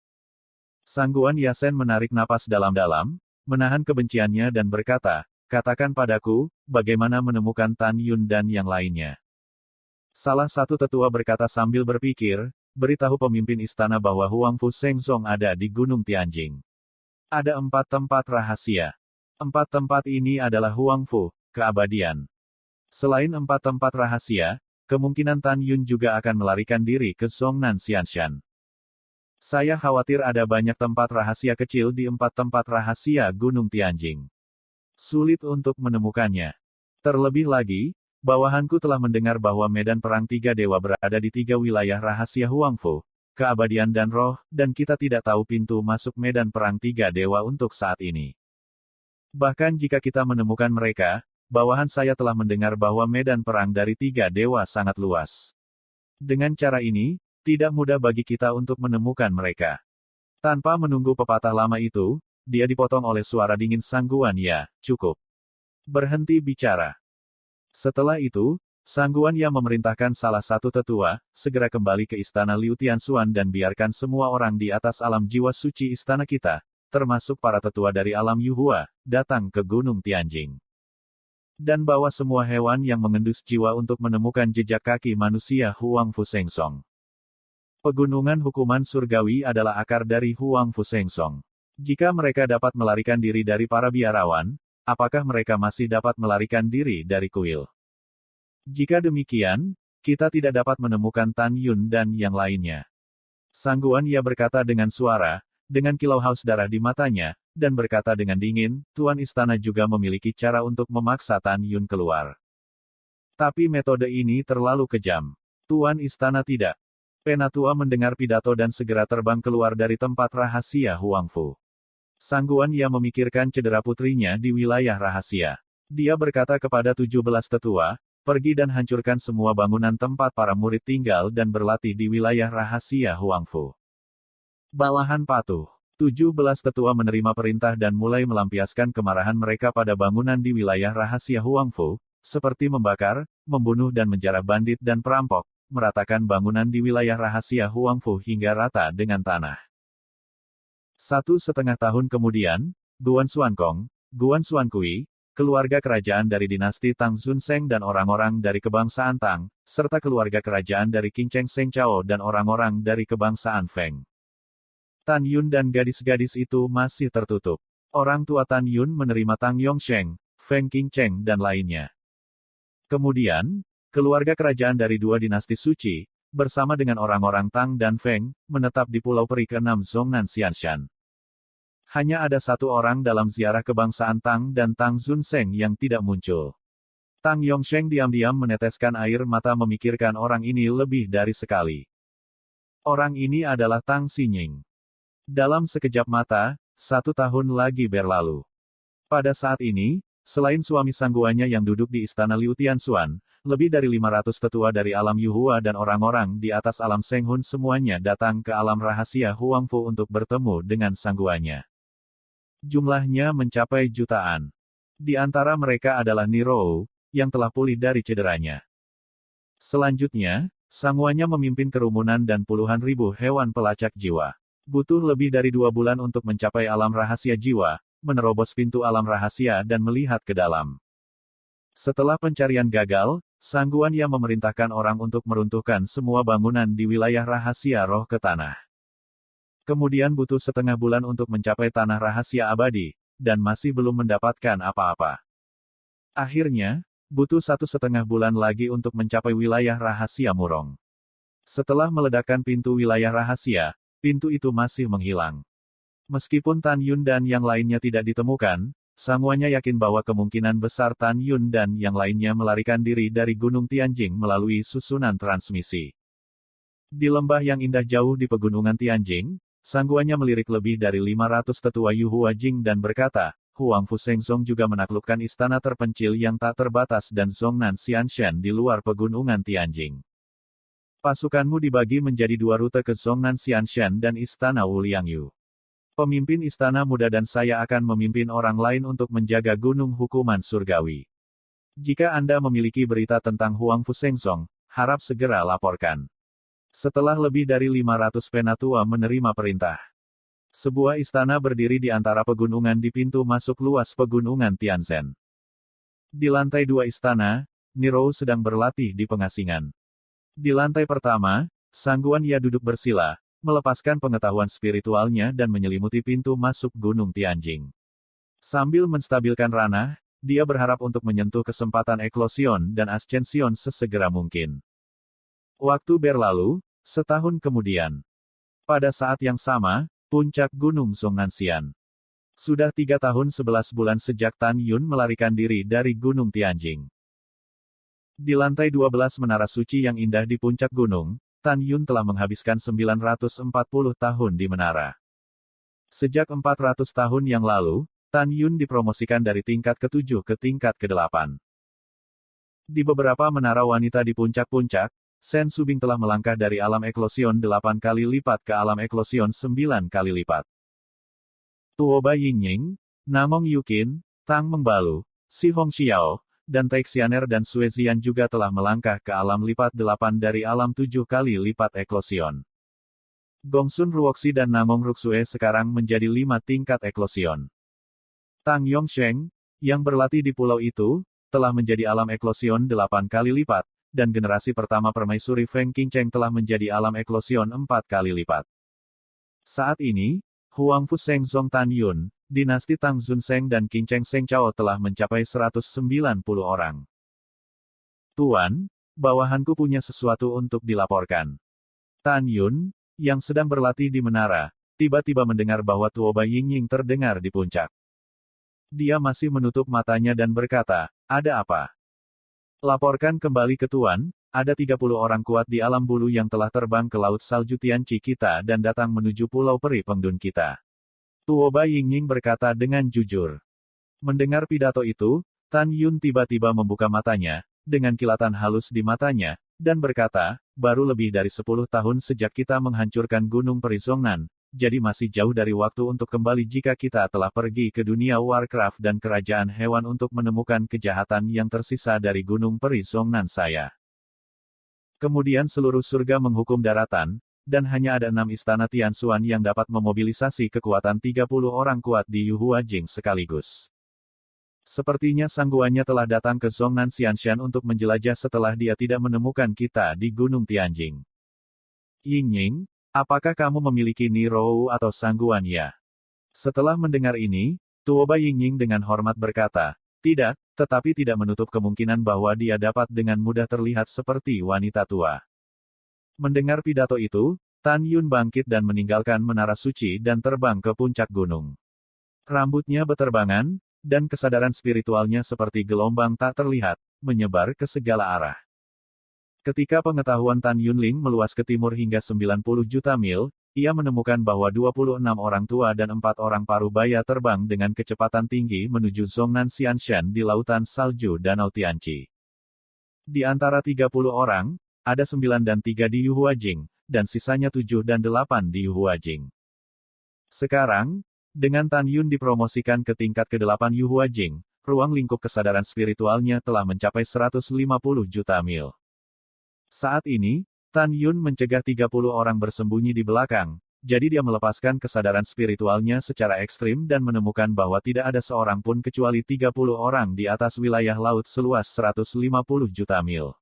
Sangguan Yasen menarik napas dalam-dalam, menahan kebenciannya dan berkata, katakan padaku, bagaimana menemukan Tan Yun dan yang lainnya. Salah satu tetua berkata sambil berpikir, beritahu pemimpin istana bahwa Huangfu Shengzong ada di Gunung Tianjing. Ada 4 tempat rahasia. 4 tempat ini adalah Huangfu, keabadian. Selain 4 tempat rahasia, kemungkinan Tan Yun juga akan melarikan diri ke Zhongnan Xianshan. Saya khawatir ada banyak tempat rahasia kecil di 4 tempat rahasia Gunung Tianjing. Sulit untuk menemukannya. Terlebih lagi, bawahanku telah mendengar bahwa medan perang 3 dewa berada di 3 wilayah rahasia Huangfu, keabadian dan roh, dan kita tidak tahu pintu masuk medan perang 3 dewa untuk saat ini. Bahkan jika kita menemukan mereka, bawahan saya telah mendengar bahwa medan perang dari 3 dewa sangat luas. Dengan cara ini, tidak mudah bagi kita untuk menemukan mereka. Tanpa menunggu pepatah lama itu, dia dipotong oleh suara dingin Sangguan Ye, cukup. Berhenti bicara. Setelah itu, Sangguan Ye memerintahkan salah satu tetua, segera kembali ke istana Liu Tianxuan dan biarkan semua orang di atas alam jiwa suci istana kita, termasuk para tetua dari alam Yuhua, datang ke Gunung Tianjing. Dan bawa semua hewan yang mengendus jiwa untuk menemukan jejak kaki manusia Huangfu Shengzong. Pegunungan hukuman surgawi adalah akar dari Huangfu Shengzong. Jika mereka dapat melarikan diri dari para biarawan, apakah mereka masih dapat melarikan diri dari kuil? Jika demikian, kita tidak dapat menemukan Tan Yun dan yang lainnya. Sangguan Ye berkata dengan suara, dengan kilau haus darah di matanya, dan berkata dengan dingin, Tuan istana juga memiliki cara untuk memaksa Tan Yun keluar. Tapi metode ini terlalu kejam. Tuan istana tidak. Penatua mendengar pidato dan segera terbang keluar dari tempat rahasia Huangfu. Sangguan Ye memikirkan cedera putrinya di wilayah rahasia. Dia berkata kepada 17 tetua, pergi dan hancurkan semua bangunan tempat para murid tinggal dan berlatih di wilayah rahasia Huangfu. Bawahan patuh. 17 tetua menerima perintah dan mulai melampiaskan kemarahan mereka pada bangunan di wilayah rahasia Huangfu, seperti membakar, membunuh dan menjarah bandit dan perampok, meratakan bangunan di wilayah rahasia Huangfu hingga rata dengan tanah. 1,5 tahun kemudian, Guan Xuankong, Guan Xuankui, keluarga kerajaan dari dinasti Tang Xunseng dan orang-orang dari kebangsaan Tang, serta keluarga kerajaan dari Qingcheng Seng Chao dan orang-orang dari kebangsaan Feng. Tan Yun dan gadis-gadis itu masih tertutup. Orang tua Tan Yun menerima Tang Yongsheng, Feng Qingcheng dan lainnya. Kemudian, keluarga kerajaan dari 2 dinasti suci, bersama dengan orang-orang Tang dan Feng, menetap di Pulau Peri ke-6 Zhongnan Xianshan. Hanya ada 1 orang dalam ziarah kebangsaan Tang dan Tang Xunseng yang tidak muncul. Tang Yongsheng diam-diam meneteskan air mata memikirkan orang ini lebih dari sekali. Orang ini adalah Tang Xinying. Dalam sekejap mata, 1 tahun lagi berlalu. Pada saat ini, selain suami sangguannya yang duduk di istana Liu Tianxuan, lebih dari 500 tetua dari alam Yuhua dan orang-orang di atas alam Senghun semuanya datang ke alam rahasia Huangfu untuk bertemu dengan sangguannya. Jumlahnya mencapai jutaan. Di antara mereka adalah Nirou, yang telah pulih dari cederanya. Selanjutnya, sangguannya memimpin kerumunan dan puluhan ribu hewan pelacak jiwa. Butuh lebih dari 2 bulan untuk mencapai alam rahasia jiwa, menerobos pintu alam rahasia dan melihat ke dalam. Setelah pencarian gagal, Sangguannya memerintahkan orang untuk meruntuhkan semua bangunan di wilayah rahasia roh ke tanah. Kemudian butuh setengah bulan untuk mencapai tanah rahasia abadi, dan masih belum mendapatkan apa-apa. Akhirnya, butuh 1,5 bulan lagi untuk mencapai wilayah rahasia Murong. Setelah meledakkan pintu wilayah rahasia, pintu itu masih menghilang. Meskipun Tan Yun dan yang lainnya tidak ditemukan, Sangguannya yakin bahwa kemungkinan besar Tan Yun dan yang lainnya melarikan diri dari Gunung Tianjing melalui susunan transmisi. Di lembah yang indah jauh di pegunungan Tianjing, Sangguannya melirik lebih dari 500 tetua Yuhua Jing dan berkata, Huangfu Sengzong juga menaklukkan istana terpencil yang tak terbatas dan Zhongnan Xianshan di luar pegunungan Tianjing. Pasukanmu dibagi menjadi 2 rute ke Zhongnan Xianshan dan istana Wuliangyu. Pemimpin istana muda dan saya akan memimpin orang lain untuk menjaga gunung hukuman surgawi. Jika Anda memiliki berita tentang Huangfu Sengzong, harap segera laporkan. Setelah lebih dari 500 penatua menerima perintah. Sebuah istana berdiri di antara pegunungan di pintu masuk luas pegunungan Tianzhen. Di lantai 2 istana, Nirou sedang berlatih di pengasingan. Di lantai pertama, Sangguannya duduk bersila, melepaskan pengetahuan spiritualnya dan menyelimuti pintu masuk Gunung Tianjing. Sambil menstabilkan ranah, dia berharap untuk menyentuh kesempatan eklosion dan ascension sesegera mungkin. Waktu berlalu, setahun kemudian. Pada saat yang sama, puncak Gunung Zhongnan. Sudah 3 tahun 11 bulan sejak Tan Yun melarikan diri dari Gunung Tianjing. Di lantai 12 menara suci yang indah di puncak gunung, Tan Yun telah menghabiskan 940 tahun di menara. Sejak 400 tahun yang lalu, Tan Yun dipromosikan dari tingkat ke-7 ke tingkat ke-8. Di beberapa menara wanita di puncak-puncak, Sen Subing telah melangkah dari alam eklosion 8 kali lipat ke alam eklosion 9 kali lipat. Tuoba Yingying, Namong Yukin, Tang Mengbalu, Si Hong Xiao, dan Taixianer dan Suezian juga telah melangkah ke alam lipat 8 dari alam 7 kali lipat eklosion. Gongsun Ruoxi dan Namong Ruxue sekarang menjadi 5 tingkat eklosion. Tang Yongsheng, yang berlatih di pulau itu, telah menjadi alam eklosion 8 kali lipat, dan generasi pertama permaisuri Feng Qingcheng telah menjadi alam eklosion 4 kali lipat. Saat ini, Huangfu Sengzong Tan Yun, dinasti Tang Zunseng dan Qingcheng Seng Chao telah mencapai 190 orang. Tuan, bawahanku punya sesuatu untuk dilaporkan. Tan Yun, yang sedang berlatih di menara, tiba-tiba mendengar bahwa Tuoba Yingying terdengar di puncak. Dia masih menutup matanya dan berkata, ada apa? Laporkan kembali ke Tuan, ada 30 orang kuat di alam bulu yang telah terbang ke laut salju Tianqi kita dan datang menuju pulau peri pengdun kita. Tuoba Yingying berkata dengan jujur. Mendengar pidato itu, Tan Yun tiba-tiba membuka matanya, dengan kilatan halus di matanya, dan berkata, baru lebih dari 10 tahun sejak kita menghancurkan Gunung Peri Zhongnan, jadi masih jauh dari waktu untuk kembali jika kita telah pergi ke dunia Warcraft dan kerajaan hewan untuk menemukan kejahatan yang tersisa dari Gunung Peri Zhongnan saya. Kemudian seluruh surga menghukum daratan, dan hanya ada 6 istana Tianxuan yang dapat memobilisasi kekuatan 30 orang kuat di Yuhua Jing sekaligus. Sepertinya sangguannya telah datang ke Zhongnan Xianshan untuk menjelajah setelah dia tidak menemukan kita di Gunung Tianjing. Yingying, apakah kamu memiliki Nirou atau sangguannya? Setelah mendengar ini, Tuoba Yingying dengan hormat berkata, tidak, tetapi tidak menutup kemungkinan bahwa dia dapat dengan mudah terlihat seperti wanita tua. Mendengar pidato itu, Tan Yun bangkit dan meninggalkan menara suci dan terbang ke puncak gunung. Rambutnya beterbangan, dan kesadaran spiritualnya seperti gelombang tak terlihat, menyebar ke segala arah. Ketika pengetahuan Tan Yunling meluas ke timur hingga 90 juta mil, ia menemukan bahwa 26 orang tua dan 4 orang parubaya terbang dengan kecepatan tinggi menuju Zhongnan Xianshan di lautan salju Danau Tianqi. Di antara 30 orang, ada 9 dan 3 di Yuhuajing, dan sisanya 7 dan 8 di Yuhuajing. Sekarang, dengan Tan Yun dipromosikan ke tingkat ke-8 Yuhuajing, ruang lingkup kesadaran spiritualnya telah mencapai 150 juta mil. Saat ini, Tan Yun mencegah 30 orang bersembunyi di belakang, jadi dia melepaskan kesadaran spiritualnya secara ekstrim dan menemukan bahwa tidak ada seorang pun kecuali 30 orang di atas wilayah laut seluas 150 juta mil.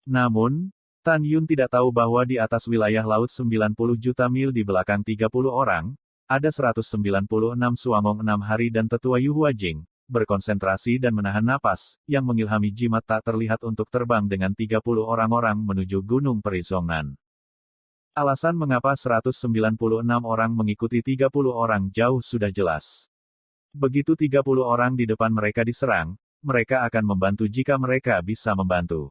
Namun, Tan Yun tidak tahu bahwa di atas wilayah laut 90 juta mil di belakang 30 orang, ada 196 Suamong 6 hari dan tetua Yuhuajing, berkonsentrasi dan menahan napas, yang mengilhami jimat tak terlihat untuk terbang dengan 30 orang-orang menuju Gunung Peri Zhongnan. Alasan mengapa 196 orang mengikuti 30 orang jauh sudah jelas. Begitu 30 orang di depan mereka diserang, mereka akan membantu jika mereka bisa membantu.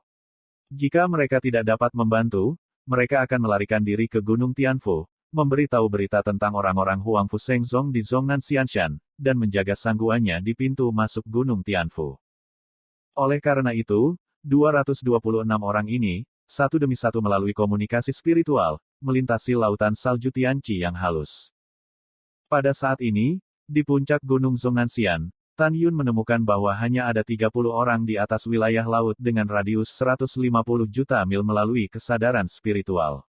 Jika mereka tidak dapat membantu, mereka akan melarikan diri ke Gunung Tianfu, memberitahu berita tentang orang-orang Huangfu Shengzong di Zhongnan Xianshan, dan menjaga sangguannya di pintu masuk Gunung Tianfu. Oleh karena itu, 226 orang ini, satu demi satu melalui komunikasi spiritual, melintasi lautan salju Tianqi yang halus. Pada saat ini, di puncak Gunung Zhongnan, Tan Yun menemukan bahwa hanya ada 30 orang di atas wilayah laut dengan radius 150 juta mil melalui kesadaran spiritual.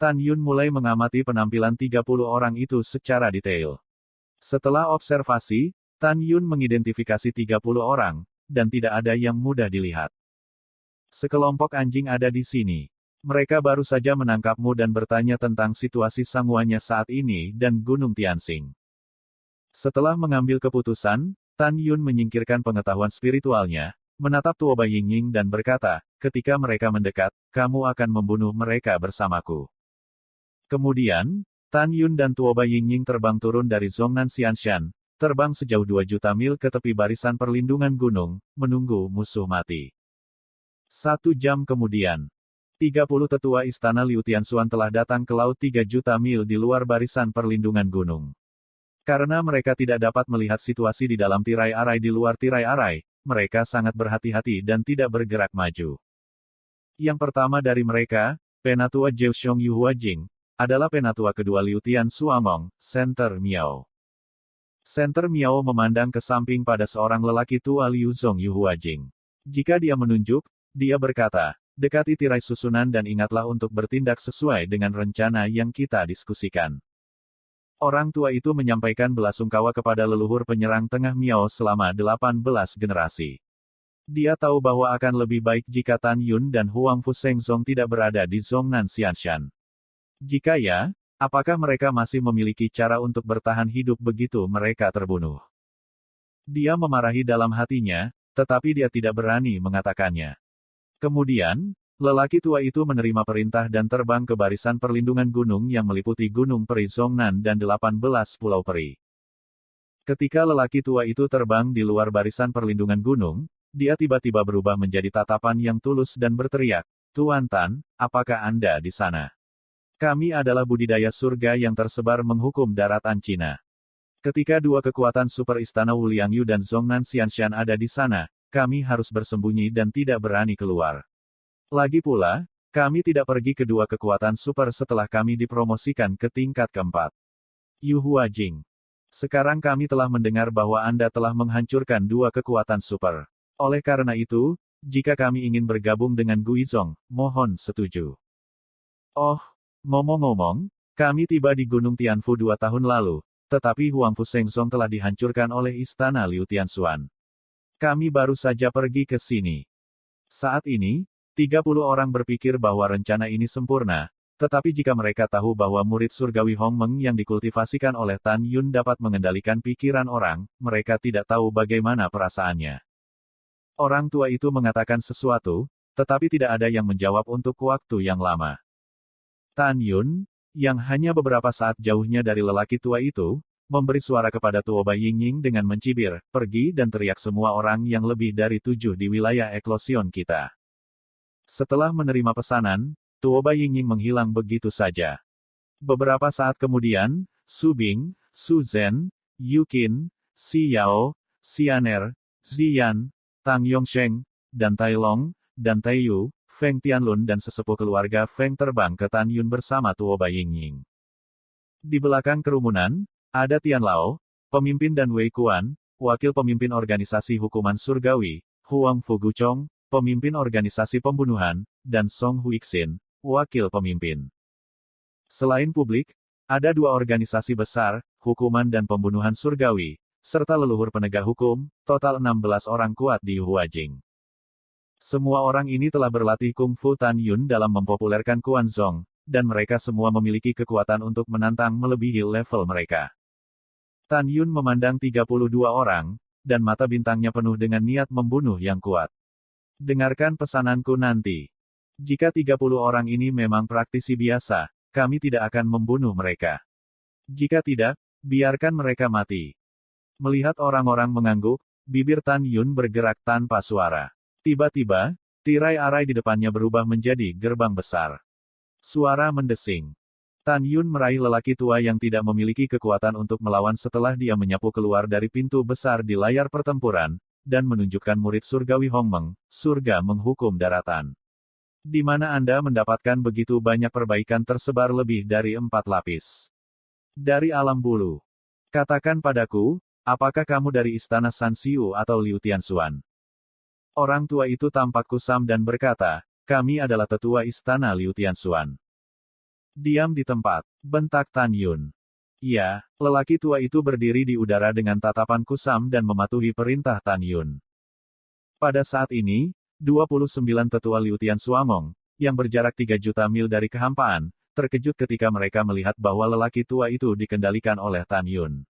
Tan Yun mulai mengamati penampilan 30 orang itu secara detail. Setelah observasi, Tan Yun mengidentifikasi 30 orang, dan tidak ada yang mudah dilihat. Sekelompok anjing ada di sini. Mereka baru saja menangkapmu dan bertanya tentang situasi sangguannya saat ini dan Gunung Tianxing. Setelah mengambil keputusan, Tan Yun menyingkirkan pengetahuan spiritualnya, menatap Tuoba Yingying dan berkata, ketika mereka mendekat, kamu akan membunuh mereka bersamaku. Kemudian, Tan Yun dan Tuoba Yingying terbang turun dari Zhongnan Xianshan, terbang sejauh 2 juta mil ke tepi barisan perlindungan gunung, menunggu musuh mati. 1 jam kemudian, 30 tetua istana Liu Tianxuan telah datang ke laut 3 juta mil di luar barisan perlindungan gunung. Karena mereka tidak dapat melihat situasi di dalam tirai arai di luar tirai arai, mereka sangat berhati-hati dan tidak bergerak maju. Yang pertama dari mereka, Penatua Zheshong Yuhuajing, adalah penatua kedua Liu Tianxuan, Center Miao. Center Miao memandang ke samping pada seorang lelaki tua Liu Zong Yuhuajing. Jika dia menunjuk, dia berkata, dekati tirai susunan dan ingatlah untuk bertindak sesuai dengan rencana yang kita diskusikan. Orang tua itu menyampaikan belasungkawa kepada leluhur penyerang tengah Miao selama 18 generasi. Dia tahu bahwa akan lebih baik jika Tan Yun dan Huangfu Shengzong tidak berada di Zhongnan Xianshan. Jika ya, apakah mereka masih memiliki cara untuk bertahan hidup begitu mereka terbunuh? Dia memarahi dalam hatinya, tetapi dia tidak berani mengatakannya. Kemudian, lelaki tua itu menerima perintah dan terbang ke barisan perlindungan gunung yang meliputi Gunung Peri Zhongnan dan 18 Pulau Peri. Ketika lelaki tua itu terbang di luar barisan perlindungan gunung, dia tiba-tiba berubah menjadi tatapan yang tulus dan berteriak, Tuan Tan, apakah Anda di sana? Kami adalah budidaya surga yang tersebar menghukum daratan Cina. Ketika dua kekuatan super istana Wuliangyu dan Zhongnan Xianshan ada di sana, kami harus bersembunyi dan tidak berani keluar. Lagi pula, kami tidak pergi ke dua kekuatan super setelah kami dipromosikan ke tingkat keempat. Yuhuajing. Sekarang kami telah mendengar bahwa Anda telah menghancurkan dua kekuatan super. Oleh karena itu, jika kami ingin bergabung dengan Guizhong, mohon setuju. Oh, ngomong-ngomong, kami tiba di Gunung Tianfu 2 tahun lalu, tetapi Huangfu Shengzong telah dihancurkan oleh istana Liu Tianxuan. Kami baru saja pergi ke sini. Saat ini, 30 orang berpikir bahwa rencana ini sempurna, tetapi jika mereka tahu bahwa murid surgawi Hongmeng yang dikultivasikan oleh Tan Yun dapat mengendalikan pikiran orang, mereka tidak tahu bagaimana perasaannya. Orang tua itu mengatakan sesuatu, tetapi tidak ada yang menjawab untuk waktu yang lama. Tan Yun, yang hanya beberapa saat jauhnya dari lelaki tua itu, memberi suara kepada Tuoba Yingying dengan mencibir, pergi dan teriak semua orang yang lebih dari 7 di wilayah eklosion kita. Setelah menerima pesanan, Tuoba Yingying menghilang begitu saja. Beberapa saat kemudian, Su Bing, Su Zhen, Yu Qin, Xi Yao, Xianer, Ziyan, Tang Yongsheng, dan Tai Long, dan Tai Yu, Feng Tianlun dan sesepuh keluarga Feng terbang ke Tan Yun bersama Tuo Baiying. Di belakang kerumunan, ada Tian Lao, pemimpin dan Wei Kuan, wakil pemimpin organisasi hukuman surgawi, Huang Fuguchong, pemimpin organisasi pembunuhan, dan Song Huixin, wakil pemimpin. Selain publik, ada dua organisasi besar, hukuman dan pembunuhan surgawi, serta leluhur penegak hukum, total 16 orang kuat di Huajing. Semua orang ini telah berlatih Kung Fu Tan Yun dalam mempopulerkan Kuanzong, dan mereka semua memiliki kekuatan untuk menantang melebihi level mereka. Tan Yun memandang 32 orang, dan mata bintangnya penuh dengan niat membunuh yang kuat. Dengarkan pesananku nanti. Jika 30 orang ini memang praktisi biasa, kami tidak akan membunuh mereka. Jika tidak, biarkan mereka mati. Melihat orang-orang mengangguk, bibir Tan Yun bergerak tanpa suara. Tiba-tiba, tirai arai di depannya berubah menjadi gerbang besar. Suara mendesing. Tan Yun meraih lelaki tua yang tidak memiliki kekuatan untuk melawan setelah dia menyapu keluar dari pintu besar di layar pertempuran, dan menunjukkan murid surgawi Hongmeng, surga menghukum daratan. Di mana Anda mendapatkan begitu banyak perbaikan tersebar lebih dari 4 lapis? Dari alam bulu. Katakan padaku, apakah kamu dari istana Sanxiu atau Liu Tianxuan? Orang tua itu tampak kusam dan berkata, kami adalah tetua istana Liu Tianxuan. Diam di tempat, bentak Tan Yun. Ya, lelaki tua itu berdiri di udara dengan tatapan kusam dan mematuhi perintah Tan Yun. Pada saat ini, 29 tetua Liu Tianxuan, yang berjarak 3 juta mil dari kehampaan, terkejut ketika mereka melihat bahwa lelaki tua itu dikendalikan oleh Tan Yun.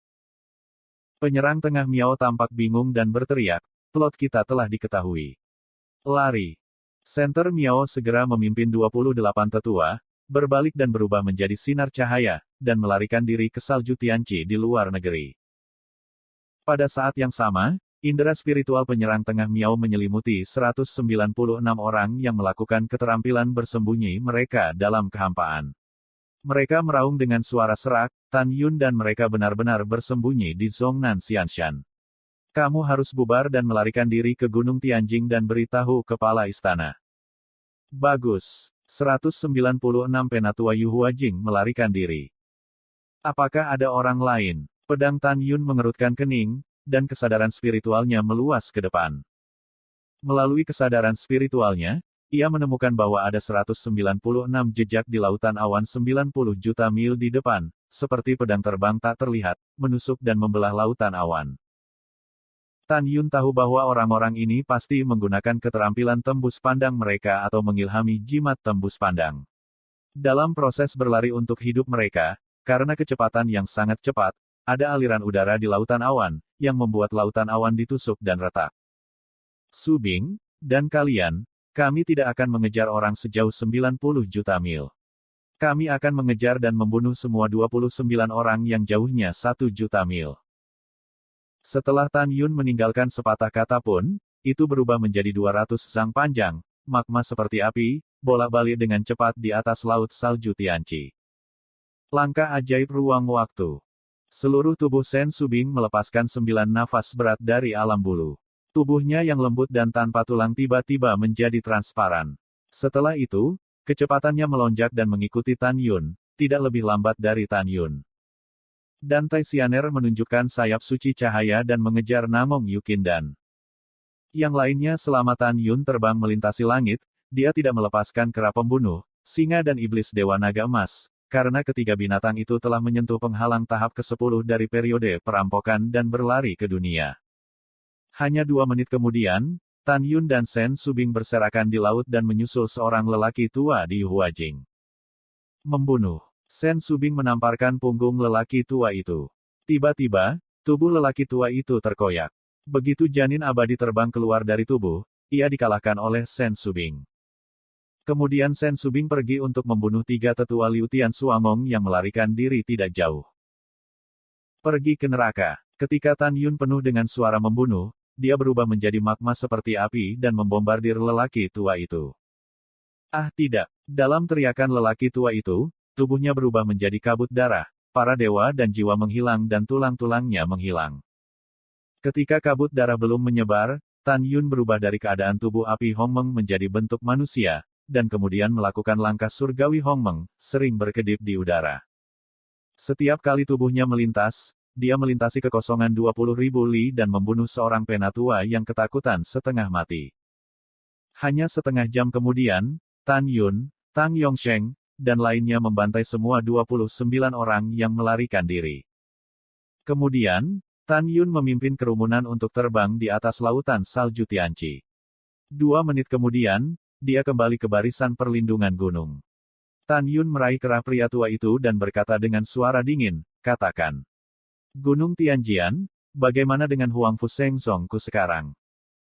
Penyerang tengah Miao tampak bingung dan berteriak, plot kita telah diketahui. Lari. Center Miao segera memimpin 28 tetua, berbalik dan berubah menjadi sinar cahaya, dan melarikan diri ke salju Tianqi di luar negeri. Pada saat yang sama, indera spiritual penyerang tengah Miao menyelimuti 196 orang yang melakukan keterampilan bersembunyi mereka dalam kehampaan. Mereka meraung dengan suara serak, Tan Yun dan mereka benar-benar bersembunyi di Zhongnan Xianshan. Kamu harus bubar dan melarikan diri ke Gunung Tianjing dan beritahu kepala istana. Bagus. 196 penatua Yu Huajing melarikan diri. Apakah ada orang lain? Pedang Tan Yun mengerutkan kening, dan kesadaran spiritualnya meluas ke depan. Melalui kesadaran spiritualnya, ia menemukan bahwa ada 196 jejak di lautan awan 90 juta mil di depan, seperti pedang terbang tak terlihat, menusuk dan membelah lautan awan. Tan Yun tahu bahwa orang-orang ini pasti menggunakan keterampilan tembus pandang mereka atau mengilhami jimat tembus pandang. Dalam proses berlari untuk hidup mereka, karena kecepatan yang sangat cepat, ada aliran udara di lautan awan, yang membuat lautan awan ditusuk dan retak. Su Bing, dan kalian, kami tidak akan mengejar orang sejauh 90 juta mil. Kami akan mengejar dan membunuh semua 29 orang yang jauhnya 1 juta mil. Setelah Tan Yun meninggalkan sepatah kata pun, itu berubah menjadi 200 zang panjang, magma seperti api, bolak-balik dengan cepat di atas laut salju Tianqi. Langkah ajaib ruang waktu. Seluruh tubuh Sen Subing melepaskan 9 nafas berat dari alam bulu. Tubuhnya yang lembut dan tanpa tulang tiba-tiba menjadi transparan. Setelah itu, kecepatannya melonjak dan mengikuti Tan Yun, tidak lebih lambat dari Tan Yun. Dan Tai Xianer menunjukkan sayap suci cahaya dan mengejar Namong Yukin dan yang lainnya selama Tan Yun terbang melintasi langit, dia tidak melepaskan kera pembunuh, singa dan iblis Dewa Naga Emas, karena ketiga binatang itu telah menyentuh penghalang tahap ke-10 dari periode perampokan dan berlari ke dunia. Hanya 2 menit kemudian, Tan Yun dan Sen Subing berserakan di laut dan menyusul seorang lelaki tua di Huajing. Membunuh. Sen Subing menamparkan punggung lelaki tua itu. Tiba-tiba, tubuh lelaki tua itu terkoyak. Begitu janin abadi terbang keluar dari tubuh, ia dikalahkan oleh Sen Subing. Kemudian Sen Subing pergi untuk membunuh 3 tetua Liu Tianxuan yang melarikan diri tidak jauh. Pergi ke neraka. Ketika Tan Yun penuh dengan suara membunuh, dia berubah menjadi magma seperti api dan membombardir lelaki tua itu. Ah tidak, dalam teriakan lelaki tua itu, tubuhnya berubah menjadi kabut darah, para dewa dan jiwa menghilang dan tulang-tulangnya menghilang. Ketika kabut darah belum menyebar, Tan Yun berubah dari keadaan tubuh api Hongmeng menjadi bentuk manusia, dan kemudian melakukan langkah surgawi Hongmeng, sering berkedip di udara. Setiap kali tubuhnya melintas, dia melintasi kekosongan 20.000 li dan membunuh seorang penatua yang ketakutan setengah mati. Hanya setengah jam kemudian, Tan Yun, Tang Yongsheng, dan lainnya membantai semua 29 orang yang melarikan diri. Kemudian, Tan Yun memimpin kerumunan untuk terbang di atas lautan salju Tianqi. 2 menit kemudian, dia kembali ke barisan perlindungan gunung. Tan Yun meraih kerah pria tua itu dan berkata dengan suara dingin, katakan. Gunung Tianjian, bagaimana dengan Huangfu Shengzongku sekarang?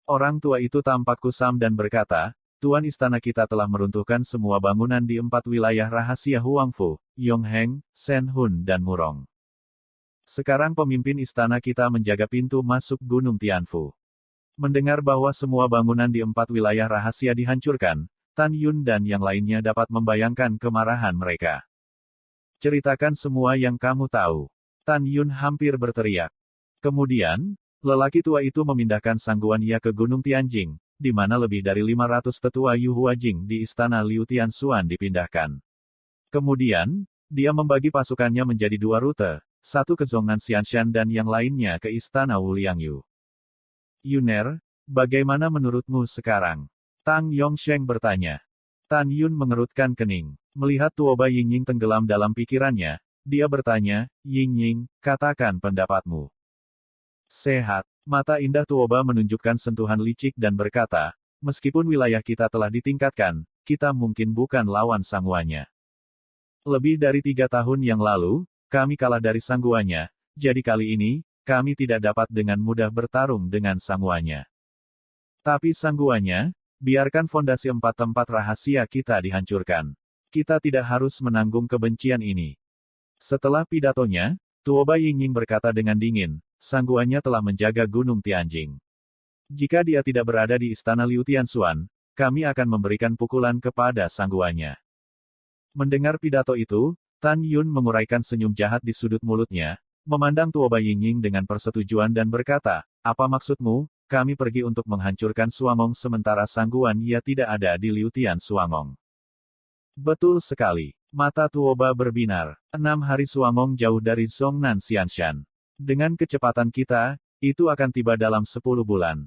Orang tua itu tampak kusam dan berkata, Tuan istana kita telah meruntuhkan semua bangunan di 4 wilayah rahasia Huangfu, Yongheng, Shenhun dan Murong. Sekarang pemimpin istana kita menjaga pintu masuk Gunung Tianfu. Mendengar bahwa semua bangunan di 4 wilayah rahasia dihancurkan, Tan Yun dan yang lainnya dapat membayangkan kemarahan mereka. Ceritakan semua yang kamu tahu. Tan Yun hampir berteriak. Kemudian, lelaki tua itu memindahkan Sangguan Ye ke Gunung Tianjing, di mana lebih dari 500 tetua Yu Huajing di istana Liu Tianxuan dipindahkan. Kemudian, dia membagi pasukannya menjadi 2 rute, satu ke Zhongnan Xianshan dan yang lainnya ke istana Wu Liangyu. Yuner, bagaimana menurutmu sekarang? Tang Yongsheng bertanya. Tan Yun mengerutkan kening. Melihat Tuoba Yingying tenggelam dalam pikirannya, dia bertanya, Yingying, katakan pendapatmu. Sehat. Mata indah Tuoba menunjukkan sentuhan licik dan berkata, meskipun wilayah kita telah ditingkatkan, kita mungkin bukan lawan sangguannya. Lebih dari 3 tahun yang lalu, kami kalah dari sangguannya, jadi kali ini, kami tidak dapat dengan mudah bertarung dengan sangguannya. Tapi sangguannya, biarkan fondasi 4 tempat rahasia kita dihancurkan. Kita tidak harus menanggung kebencian ini. Setelah pidatonya, Tuoba Yingying berkata dengan dingin, sangguannya telah menjaga Gunung Tianjing. Jika dia tidak berada di istana Liu Tianxuan, kami akan memberikan pukulan kepada sangguannya. Mendengar pidato itu, Tan Yun menguraikan senyum jahat di sudut mulutnya, memandang Tuoba Yingying dengan persetujuan dan berkata, apa maksudmu, kami pergi untuk menghancurkan Suangong sementara sangguan ia tidak ada di Liu Tianxuan. Betul sekali. Mata Tuoba berbinar. 6 hari Suangong jauh dari Zhongnan Xianshan. Dengan kecepatan kita, itu akan tiba dalam 10 bulan.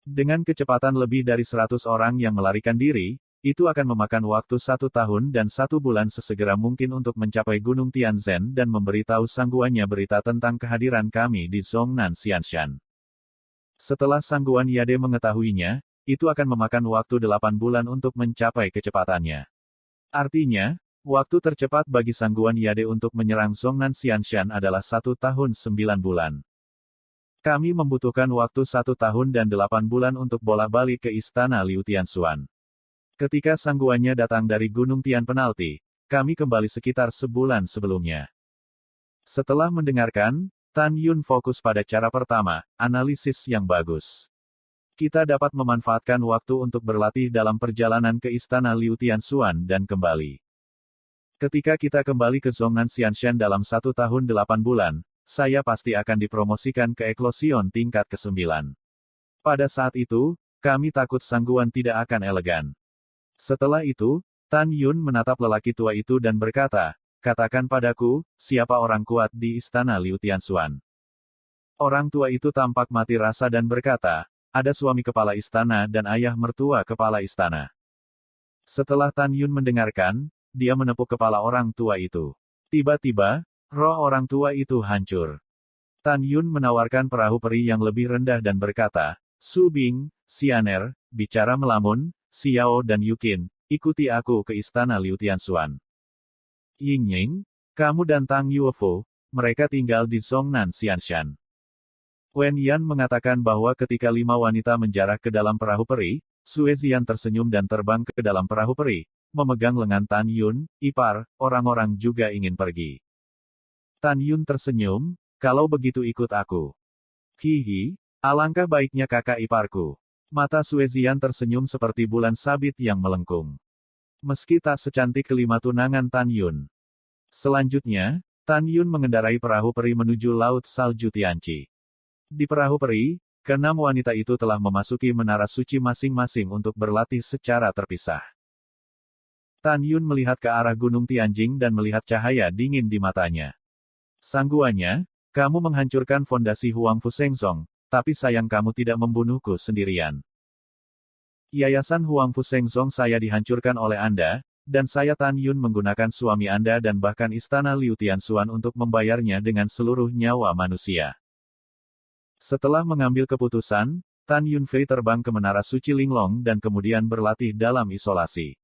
Dengan kecepatan lebih dari 100 orang yang melarikan diri, itu akan memakan waktu 1 tahun dan 1 bulan sesegera mungkin untuk mencapai Gunung Tianzhen dan memberitahu sangguannya berita tentang kehadiran kami di Zhongnan Xianshan. Setelah sangguan Yade mengetahuinya, itu akan memakan waktu 8 bulan untuk mencapai kecepatannya. Artinya, waktu tercepat bagi sangguan Yade untuk menyerang Zhongnan Xianshan adalah 1 tahun 9 bulan. Kami membutuhkan waktu 1 tahun dan 8 bulan untuk bolak-balik ke istana Liu Tianxuan. Ketika sangguannya datang dari Gunung Tian Penalti, kami kembali sekitar sebulan sebelumnya. Setelah mendengarkan, Tan Yun fokus pada cara pertama, analisis yang bagus. Kita dapat memanfaatkan waktu untuk berlatih dalam perjalanan ke istana Liu Tianxuan dan kembali. Ketika kita kembali ke Zhongnan Xianshan dalam 1 tahun 8 bulan, saya pasti akan dipromosikan ke eklosion tingkat ke-9. Pada saat itu, kami takut sangguan tidak akan elegan. Setelah itu, Tan Yun menatap lelaki tua itu dan berkata, katakan padaku, siapa orang kuat di istana Liu Tianxuan? Orang tua itu tampak mati rasa dan berkata, ada suami kepala istana dan ayah mertua kepala istana. Setelah Tan Yun mendengarkan, dia menepuk kepala orang tua itu. Tiba-tiba, roh orang tua itu hancur. Tan Yun menawarkan perahu peri yang lebih rendah dan berkata, Su Bing, Xianer, bicara melamun, Xiao dan Yukin, ikuti aku ke istana Liu Tianxuan. Yingying, kamu dan Tang Yuofu, mereka tinggal di Zhongnan Xianshan. Wen Yan mengatakan bahwa ketika 5 wanita menjarah ke dalam perahu peri, Sue Zian tersenyum dan terbang ke dalam perahu peri, memegang lengan Tan Yun, ipar, orang-orang juga ingin pergi. Tan Yun tersenyum, kalau begitu ikut aku. Hihi, alangkah baiknya kakak iparku. Mata Sue Zian tersenyum seperti bulan sabit yang melengkung. Meski tak secantik kelima tunangan Tan Yun, Selanjutnya, Tan Yun mengendarai perahu peri menuju Laut Salju Tianqi. Di perahu peri, keenam wanita itu telah memasuki menara suci masing-masing untuk berlatih secara terpisah. Tan Yun melihat ke arah Gunung Tianjing dan melihat cahaya dingin di matanya. Sangguannya, kamu menghancurkan fondasi Huangfu Shengzong, tapi sayang kamu tidak membunuhku sendirian. Yayasan Huangfu Shengzong saya dihancurkan oleh Anda, dan saya Tan Yun menggunakan suami Anda dan bahkan istana Liu Tianxuan untuk membayarnya dengan seluruh nyawa manusia. Setelah mengambil keputusan, Tan Yunfei terbang ke Menara Suci Linglong dan kemudian berlatih dalam isolasi.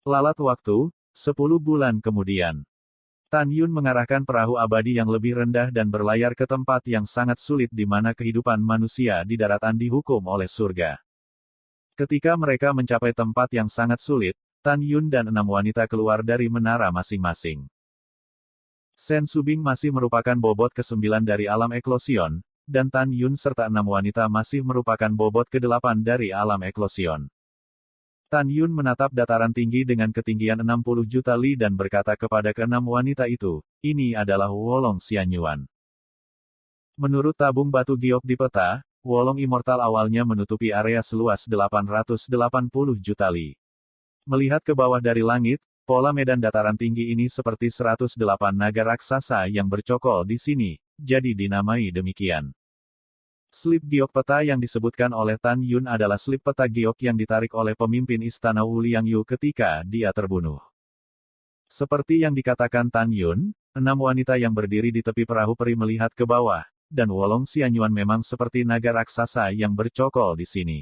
Lalat waktu, 10 bulan kemudian. Tan Yun mengarahkan perahu abadi yang lebih rendah dan berlayar ke tempat yang sangat sulit di mana kehidupan manusia di daratan dihukum oleh surga. Ketika mereka mencapai tempat yang sangat sulit, Tan Yun dan 6 wanita keluar dari menara masing-masing. Sen Subing masih merupakan bobot ke-9 dari alam eklosion, dan Tan Yun serta 6 wanita masih merupakan bobot ke-8 dari alam eklosion. Tan Yun menatap dataran tinggi dengan ketinggian 60 juta li dan berkata kepada ke-6 wanita itu, ini adalah Wolong Xianyuan. Menurut tabung batu giok di peta, Wolong Immortal awalnya menutupi area seluas 880 juta li. Melihat ke bawah dari langit, pola medan dataran tinggi ini seperti 108 naga raksasa yang bercokol di sini, jadi dinamai demikian. Slip giok peta yang disebutkan oleh Tan Yun adalah slip peta giok yang ditarik oleh pemimpin istana Wu Liangyu ketika dia terbunuh. Seperti yang dikatakan Tan Yun, 6 wanita yang berdiri di tepi perahu peri melihat ke bawah, dan Wolong Xianyuan memang seperti naga raksasa yang bercokol di sini.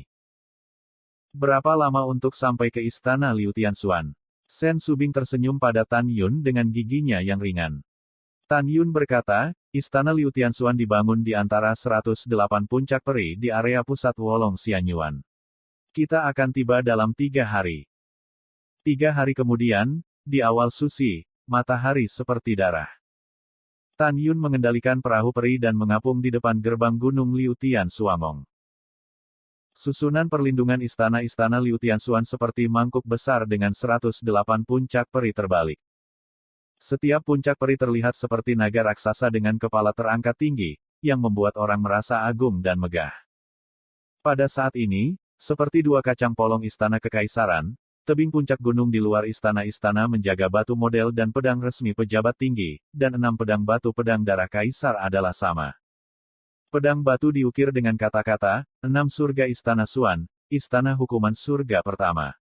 Berapa lama untuk sampai ke istana Liu Tianxuan? Sen Subing tersenyum pada Tan Yun dengan giginya yang ringan. Tan Yun berkata, istana Liu Tianxuan dibangun di antara 108 puncak peri di area pusat Wolong Xianyuan. Kita akan tiba dalam 3 hari. 3 hari kemudian, di awal suci, matahari seperti darah. Tan Yun mengendalikan perahu peri dan mengapung di depan gerbang gunung Liu Tianxuan. Susunan perlindungan istana-istana Liu Tianxuan seperti mangkuk besar dengan 108 puncak peri terbalik. Setiap puncak peri terlihat seperti naga raksasa dengan kepala terangkat tinggi, yang membuat orang merasa agung dan megah. Pada saat ini, seperti 2 kacang polong istana kekaisaran, tebing puncak gunung di luar istana-istana menjaga batu model dan pedang resmi pejabat tinggi, dan 6 pedang batu pedang darah kaisar adalah sama. Pedang batu diukir dengan kata-kata, 6 surga istana Xuan, istana hukuman surga pertama.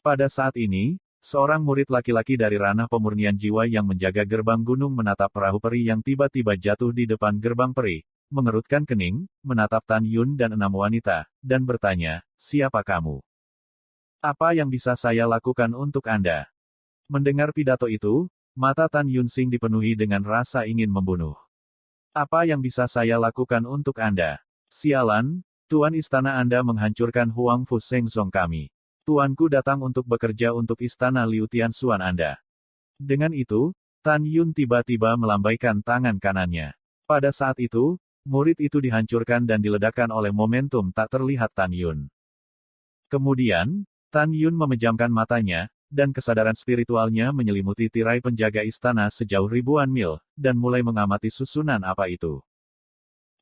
Pada saat ini, seorang murid laki-laki dari ranah pemurnian jiwa yang menjaga gerbang gunung menatap perahu peri yang tiba-tiba jatuh di depan gerbang peri, mengerutkan kening, menatap Tan Yun dan 6 wanita, dan bertanya, siapa kamu? Apa yang bisa saya lakukan untuk Anda? Mendengar pidato itu, mata Tan Yunsing dipenuhi dengan rasa ingin membunuh. Apa yang bisa saya lakukan untuk Anda? Sialan, Tuan istana Anda menghancurkan Huangfu Shengzong kami. Tuanku datang untuk bekerja untuk istana Liu Tianxuan Anda. Dengan itu, Tan Yun tiba-tiba melambaikan tangan kanannya. Pada saat itu, murid itu dihancurkan dan diledakkan oleh momentum tak terlihat Tan Yun. Kemudian, Tan Yun memejamkan matanya, dan kesadaran spiritualnya menyelimuti tirai penjaga istana sejauh ribuan mil, dan mulai mengamati susunan apa itu.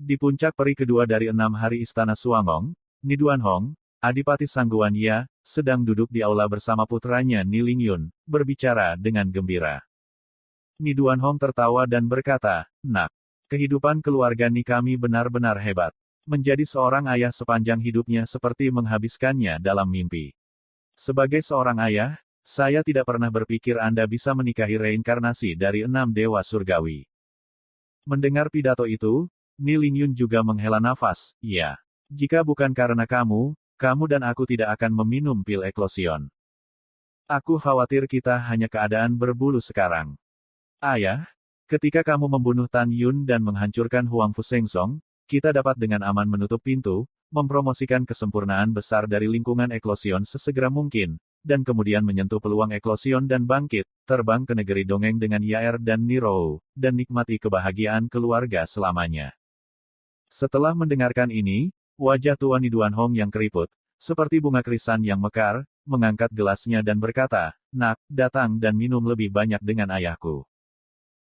Di puncak peri kedua dari 6 hari istana Suangong, Ni Duanhong, Adipati Sangguan Ya, sedang duduk di aula bersama putranya Ni Lingyun, berbicara dengan gembira. Ni Duanhong tertawa dan berkata, Nak, kehidupan keluarga Ni kami benar-benar hebat. Menjadi seorang ayah sepanjang hidupnya seperti menghabiskannya dalam mimpi. Sebagai seorang ayah, saya tidak pernah berpikir Anda bisa menikahi reinkarnasi dari 6 dewa surgawi. Mendengar pidato itu, Ni Lingyun juga menghela nafas, ya. Jika bukan karena kamu dan aku tidak akan meminum pil eklosion. Aku khawatir kita hanya keadaan berbulu sekarang. Ayah, ketika kamu membunuh Tan Yun dan menghancurkan Huangfu Shengzong, kita dapat dengan aman menutup pintu, mempromosikan kesempurnaan besar dari lingkungan eklosion sesegera mungkin, dan kemudian menyentuh peluang eklosion dan bangkit, terbang ke negeri dongeng dengan Yaer dan Nirou, dan nikmati kebahagiaan keluarga selamanya. Setelah mendengarkan ini, wajah Tuan Ni Duanhong yang keriput, seperti bunga krisan yang mekar, mengangkat gelasnya dan berkata, "Nak, datang dan minum lebih banyak dengan ayahku."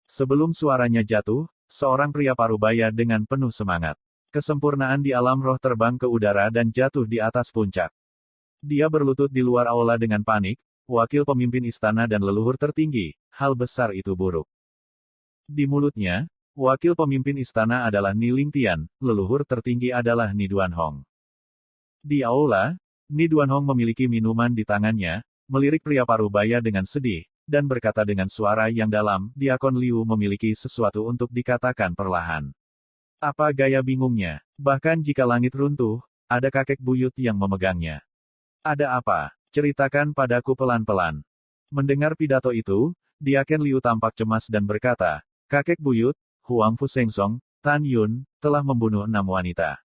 Sebelum suaranya jatuh, seorang pria parubaya dengan penuh semangat. Kesempurnaan di alam roh terbang ke udara dan jatuh di atas puncak. Dia berlutut di luar aula dengan panik, wakil pemimpin istana dan leluhur tertinggi, hal besar itu buruk. Di mulutnya, wakil pemimpin istana adalah Ni Lingtian, leluhur tertinggi adalah Ni Duanhong. Di aula, Ni Duanhong memiliki minuman di tangannya, melirik pria parubaya dengan sedih, dan berkata dengan suara yang dalam, Diakon Liu memiliki sesuatu untuk dikatakan perlahan. Apa gaya bingungnya? Bahkan jika langit runtuh, ada kakek buyut yang memegangnya. Ada apa? Ceritakan padaku pelan-pelan. Mendengar pidato itu, Diakon Liu tampak cemas dan berkata, Kakek buyut, Huang Fusengsong, Tan Yun, telah membunuh 6 wanita.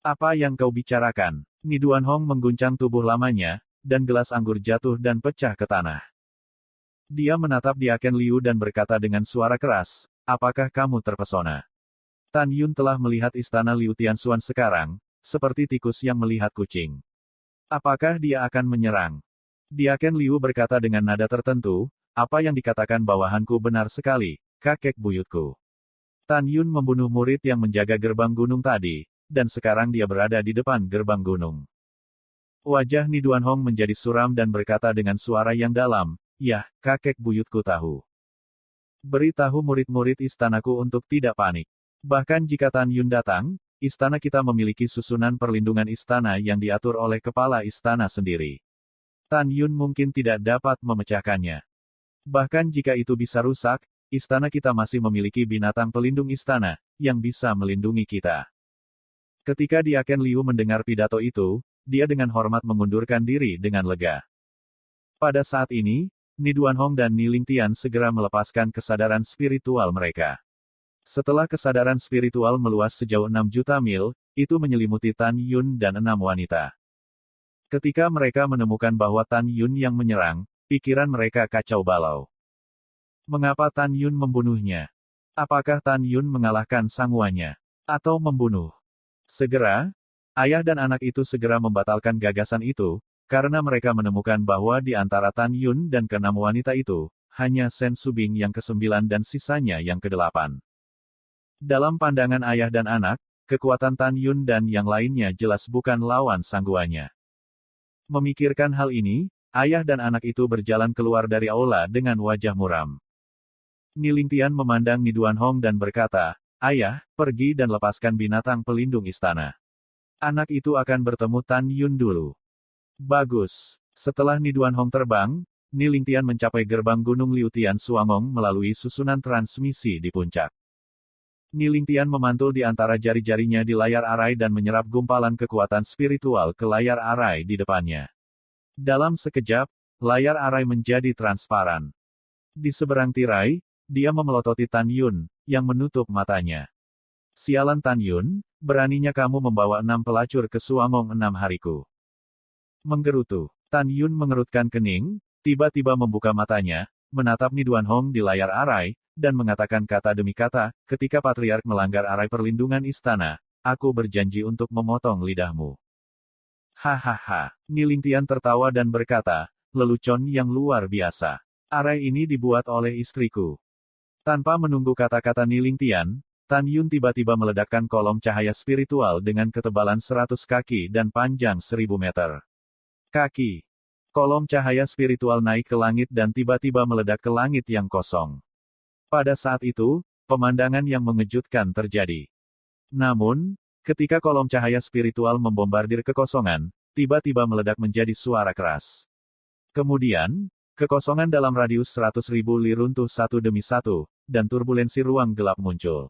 Apa yang kau bicarakan? Ni Duanhong mengguncang tubuh lamanya, dan gelas anggur jatuh dan pecah ke tanah. Dia menatap Diakon Liu dan berkata dengan suara keras, apakah kamu terpesona? Tan Yun telah melihat istana Liu Tianxuan sekarang, seperti tikus yang melihat kucing. Apakah dia akan menyerang? Diakon Liu berkata dengan nada tertentu, apa yang dikatakan bawahanku benar sekali, kakek buyutku. Tan Yun membunuh murid yang menjaga gerbang gunung tadi, dan sekarang dia berada di depan gerbang gunung. Wajah Ni Duanhong menjadi suram dan berkata dengan suara yang dalam, "Yah, kakek buyutku tahu. Beritahu murid-murid istanaku untuk tidak panik. Bahkan jika Tan Yun datang, istana kita memiliki susunan perlindungan istana yang diatur oleh kepala istana sendiri. Tan Yun mungkin tidak dapat memecahkannya. Bahkan jika itu bisa rusak, istana kita masih memiliki binatang pelindung istana, yang bisa melindungi kita." Ketika Diakon Liu mendengar pidato itu, dia dengan hormat mengundurkan diri dengan lega. Pada saat ini, Ni Duanhong dan Ni Lingtian segera melepaskan kesadaran spiritual mereka. Setelah kesadaran spiritual meluas sejauh 6 juta mil, itu menyelimuti Tan Yun dan 6 wanita. Ketika mereka menemukan bahwa Tan Yun yang menyerang, pikiran mereka kacau balau. Mengapa Tan Yun membunuhnya? Apakah Tan Yun mengalahkan sangguannya? Atau membunuh? Segera, ayah dan anak itu segera membatalkan gagasan itu, karena mereka menemukan bahwa di antara Tan Yun dan ke-6 wanita itu, hanya Sen Subing yang ke-9 dan sisanya yang ke-8. Dalam pandangan ayah dan anak, kekuatan Tan Yun dan yang lainnya jelas bukan lawan sangguannya. Memikirkan hal ini, ayah dan anak itu berjalan keluar dari aula dengan wajah muram. Ni Lingtian memandang Ni Duanhong dan berkata, Ayah, pergi dan lepaskan binatang pelindung istana. Anak itu akan bertemu Tan Yun dulu. Bagus. Setelah Ni Duanhong terbang, Ni Lingtian mencapai gerbang gunung Liu Tianxuang melalui susunan transmisi di puncak. Ni Lingtian memantul di antara jari-jarinya di layar arai dan menyerap gumpalan kekuatan spiritual ke layar arai di depannya. Dalam sekejap, layar arai menjadi transparan. Di seberang tirai, dia memelototi Tan Yun, yang menutup matanya. Sialan Tan Yun, beraninya kamu membawa 6 pelacur ke Suangong 6 hariku. Menggerutu. Tan Yun mengerutkan kening, tiba-tiba membuka matanya, menatap Ni Duanhong di layar arai, dan mengatakan kata demi kata, ketika Patriark melanggar arai perlindungan istana, aku berjanji untuk memotong lidahmu. Hahaha. Ni Lingtian tertawa dan berkata, lelucon yang luar biasa. Arai ini dibuat oleh istriku. Tanpa menunggu kata-kata Ni Lingtian, Tan Yun tiba-tiba meledakkan kolom cahaya spiritual dengan ketebalan 100 kaki dan panjang 1000 meter. Kaki. Kolom cahaya spiritual naik ke langit dan tiba-tiba meledak ke langit yang kosong. Pada saat itu, pemandangan yang mengejutkan terjadi. Namun, ketika kolom cahaya spiritual membombardir kekosongan, tiba-tiba meledak menjadi suara keras. Kemudian, kekosongan dalam radius 100.000 li runtuh satu demi satu, dan turbulensi ruang gelap muncul.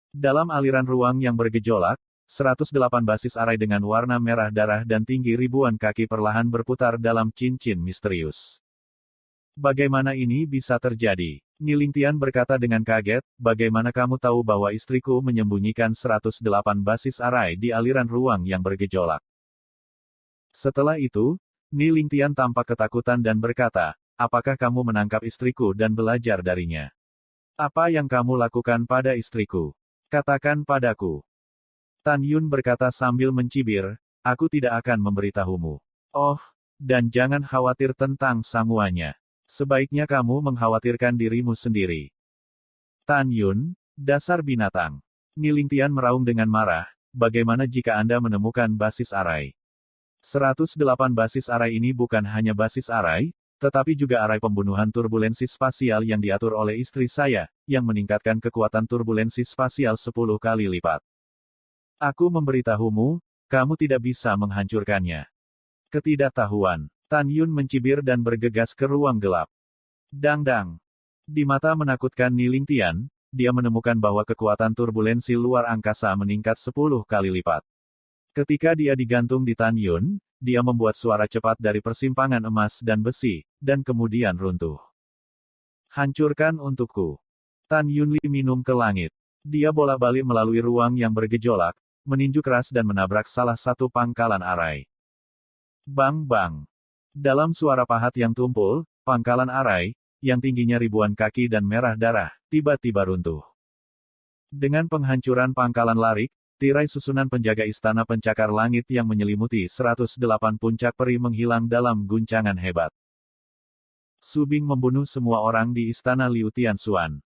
Dalam aliran ruang yang bergejolak, 108 basis arai dengan warna merah darah dan tinggi ribuan kaki perlahan berputar dalam cincin misterius. Bagaimana ini bisa terjadi? Ni Lingtian berkata dengan kaget, bagaimana kamu tahu bahwa istriku menyembunyikan 108 basis arai di aliran ruang yang bergejolak? Setelah itu, Ni Lingtian tampak ketakutan dan berkata, apakah kamu menangkap istriku dan belajar darinya? Apa yang kamu lakukan pada istriku? Katakan padaku. Tan Yun berkata sambil mencibir, aku tidak akan memberitahumu. Oh, Dan jangan khawatir tentang sanguannya. Sebaiknya kamu mengkhawatirkan dirimu sendiri. Tan Yun, dasar binatang. Nilingtian meraung dengan marah, bagaimana jika Anda menemukan basis arai? 108 basis arai ini bukan hanya basis arai, tetapi juga arai pembunuhan turbulensi spasial yang diatur oleh istri saya, yang meningkatkan kekuatan turbulensi spasial 10 kali lipat. Aku memberitahumu, kamu tidak bisa menghancurkannya. Ketidaktahuan. Tan Yun mencibir dan bergegas ke ruang gelap. Dang-dang. Di mata menakutkan Nilingtian, dia menemukan bahwa kekuatan turbulensi luar angkasa meningkat 10 kali lipat. Ketika dia digantung di Tan Yun, dia membuat suara cepat dari persimpangan emas dan besi, dan kemudian runtuh. Hancurkan untukku. Tan Yun Li minum ke langit. Dia bolak-balik melalui ruang yang bergejolak, meninju keras dan menabrak salah satu pangkalan arai. Bang-bang. Dalam suara pahat yang tumpul, pangkalan arai, yang tingginya ribuan kaki dan merah darah, tiba-tiba runtuh. Dengan penghancuran pangkalan larik, tirai susunan penjaga istana pencakar langit yang menyelimuti 108 puncak peri menghilang dalam guncangan hebat. Subing membunuh semua orang di istana Liu Tianxuan.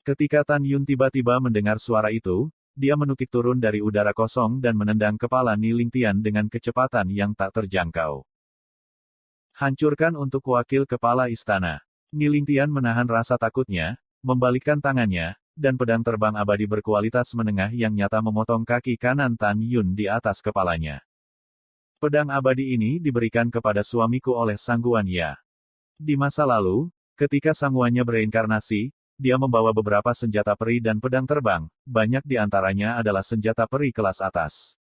Ketika Tan Yun tiba-tiba mendengar suara itu, dia menukik turun dari udara kosong dan menendang kepala Nilingtian dengan kecepatan yang tak terjangkau. Hancurkan untuk wakil kepala istana. Nilingtian menahan rasa takutnya, membalikkan tangannya, dan pedang terbang abadi berkualitas menengah yang nyata memotong kaki kanan Tan Yun di atas kepalanya. Pedang abadi ini diberikan kepada suamiku oleh Sangguan Ya. Di masa lalu, ketika Sangguannya bereinkarnasi, dia membawa beberapa senjata peri dan pedang terbang, banyak di antaranya adalah senjata peri kelas atas.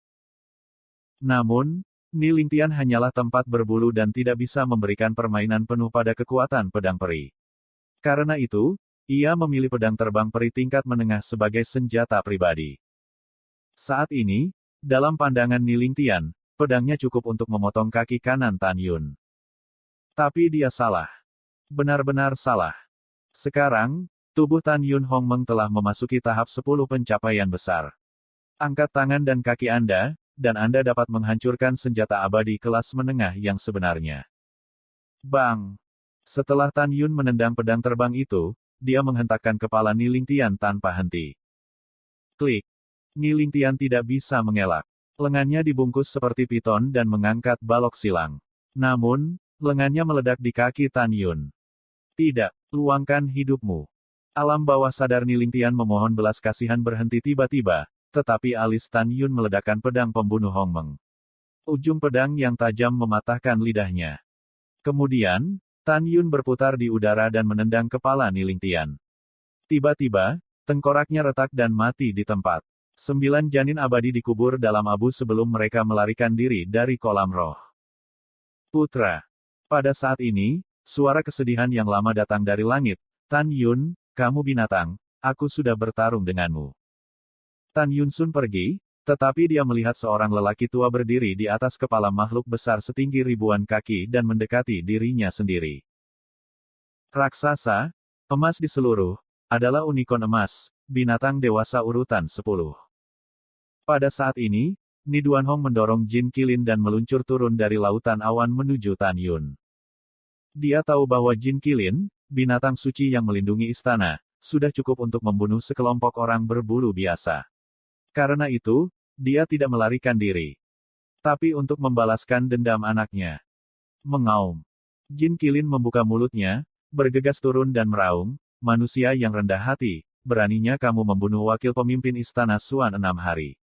Namun, Nilingtian hanyalah tempat berbulu dan tidak bisa memberikan permainan penuh pada kekuatan pedang peri. Karena itu, ia memilih pedang terbang peri tingkat menengah sebagai senjata pribadi. Saat ini, dalam pandangan Nilingtian, pedangnya cukup untuk memotong kaki kanan Tan Yun. Tapi dia salah. Benar-benar salah. Sekarang, tubuh Tan Yun Hongmeng telah memasuki tahap 10 pencapaian besar. Angkat tangan dan kaki Anda, dan Anda dapat menghancurkan senjata abadi kelas menengah yang sebenarnya. Bang! Setelah Tan Yun menendang pedang terbang itu, dia menghentakkan kepala Nilingtian tanpa henti. Klik! Nilingtian tidak bisa mengelak. Lengannya dibungkus seperti piton dan mengangkat balok silang. Namun, lengannya meledak di kaki Tan Yun. Tidak, luangkan hidupmu. Alam bawah sadar Nilingtian memohon belas kasihan berhenti tiba-tiba, tetapi alis Tan Yun meledakkan pedang pembunuh Hongmeng. Ujung pedang yang tajam mematahkan lidahnya. Kemudian, Tan Yun berputar di udara dan menendang kepala Nilingtian. Tiba-tiba, tengkoraknya retak dan mati di tempat. 9 janin abadi dikubur dalam abu sebelum mereka melarikan diri dari kolam roh. Putra. Pada saat ini, suara kesedihan yang lama datang dari langit. Tan Yun, kamu binatang, aku sudah bertarung denganmu. Tan Yun Sun pergi, tetapi dia melihat seorang lelaki tua berdiri di atas kepala makhluk besar setinggi ribuan kaki dan mendekati dirinya sendiri. Raksasa, emas di seluruh, adalah unicorn emas, binatang dewasa urutan 10. Pada saat ini, Ni Duanhong mendorong Jin Qilin dan meluncur turun dari lautan awan menuju Tan Yun. Dia tahu bahwa Jin Qilin, binatang suci yang melindungi istana, sudah cukup untuk membunuh sekelompok orang berbulu biasa. Karena itu, dia tidak melarikan diri. Tapi untuk membalaskan dendam anaknya. Mengaum. Jin Qilin membuka mulutnya, bergegas turun dan meraung, manusia yang rendah hati, beraninya kamu membunuh wakil pemimpin istana Xuan 6 hari.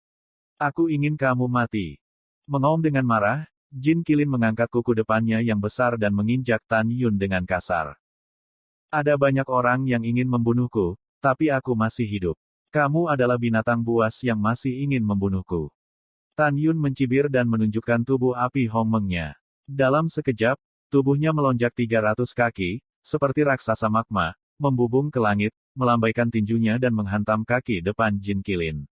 Aku ingin kamu mati. Mengaum dengan marah, Jin Qilin mengangkat kuku depannya yang besar dan menginjak Tan Yun dengan kasar. Ada banyak orang yang ingin membunuhku, tapi aku masih hidup. Kamu adalah binatang buas yang masih ingin membunuhku. Tan Yun mencibir dan menunjukkan tubuh api Hongmengnya. Dalam sekejap, tubuhnya melonjak 300 kaki, seperti raksasa magma, membubung ke langit, melambaikan tinjunya dan menghantam kaki depan Jin Qilin.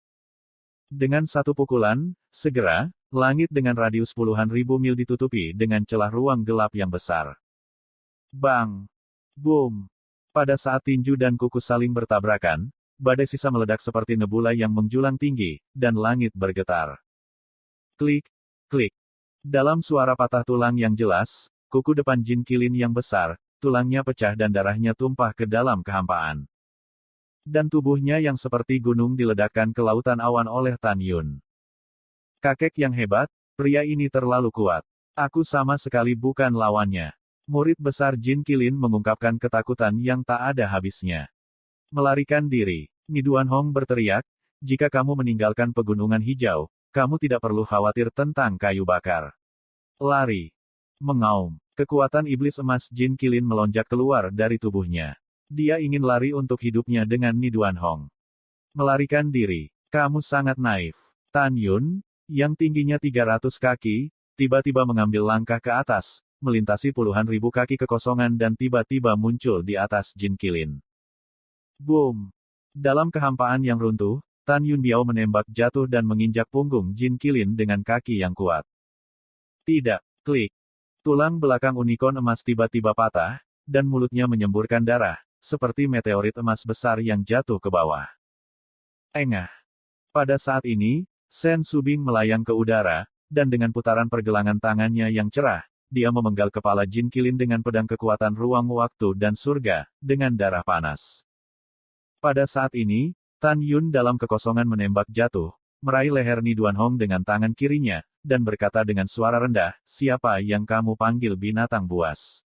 Dengan satu pukulan, segera, langit dengan radius puluhan ribu mil ditutupi dengan celah ruang gelap yang besar. Bang! Boom! Pada saat tinju dan kuku saling bertabrakan, badai sisa meledak seperti nebula yang menjulang tinggi, dan langit bergetar. Klik, klik. Dalam suara patah tulang yang jelas, kuku depan Jin Qilin yang besar, tulangnya pecah dan darahnya tumpah ke dalam kehampaan. Dan tubuhnya yang seperti gunung diledakkan ke lautan awan oleh Tan Yun. Kakek yang hebat, pria ini terlalu kuat. Aku sama sekali bukan lawannya. Murid besar Jin Qilin mengungkapkan ketakutan yang tak ada habisnya. Melarikan diri. Ni Duanhong berteriak, jika kamu meninggalkan pegunungan hijau, kamu tidak perlu khawatir tentang kayu bakar. Lari. Mengaum. Kekuatan iblis emas Jin Qilin melonjak keluar dari tubuhnya. Dia ingin lari untuk hidupnya dengan Ni Duanhong. Melarikan diri. Kamu sangat naif. Tan Yun, yang tingginya 300 kaki, tiba-tiba mengambil langkah ke atas, melintasi puluhan ribu kaki kekosongan dan tiba-tiba muncul di atas Jin Qilin. Boom! Dalam kehampaan yang runtuh, Tan Yun Biao menembak jatuh dan menginjak punggung Jin Qilin dengan kaki yang kuat. Tidak, klik. Tulang belakang unicorn emas tiba-tiba patah, dan mulutnya menyemburkan darah, seperti meteorit emas besar yang jatuh ke bawah. Engah. Pada saat ini, Sen Subing melayang ke udara, dan dengan putaran pergelangan tangannya yang cerah, dia memenggal kepala Jin Qilin dengan pedang kekuatan ruang waktu dan surga, dengan darah panas. Pada saat ini, Tan Yun dalam kekosongan menembak jatuh, meraih leher Ni Duanhong dengan tangan kirinya, dan berkata dengan suara rendah, siapa yang kamu panggil binatang buas?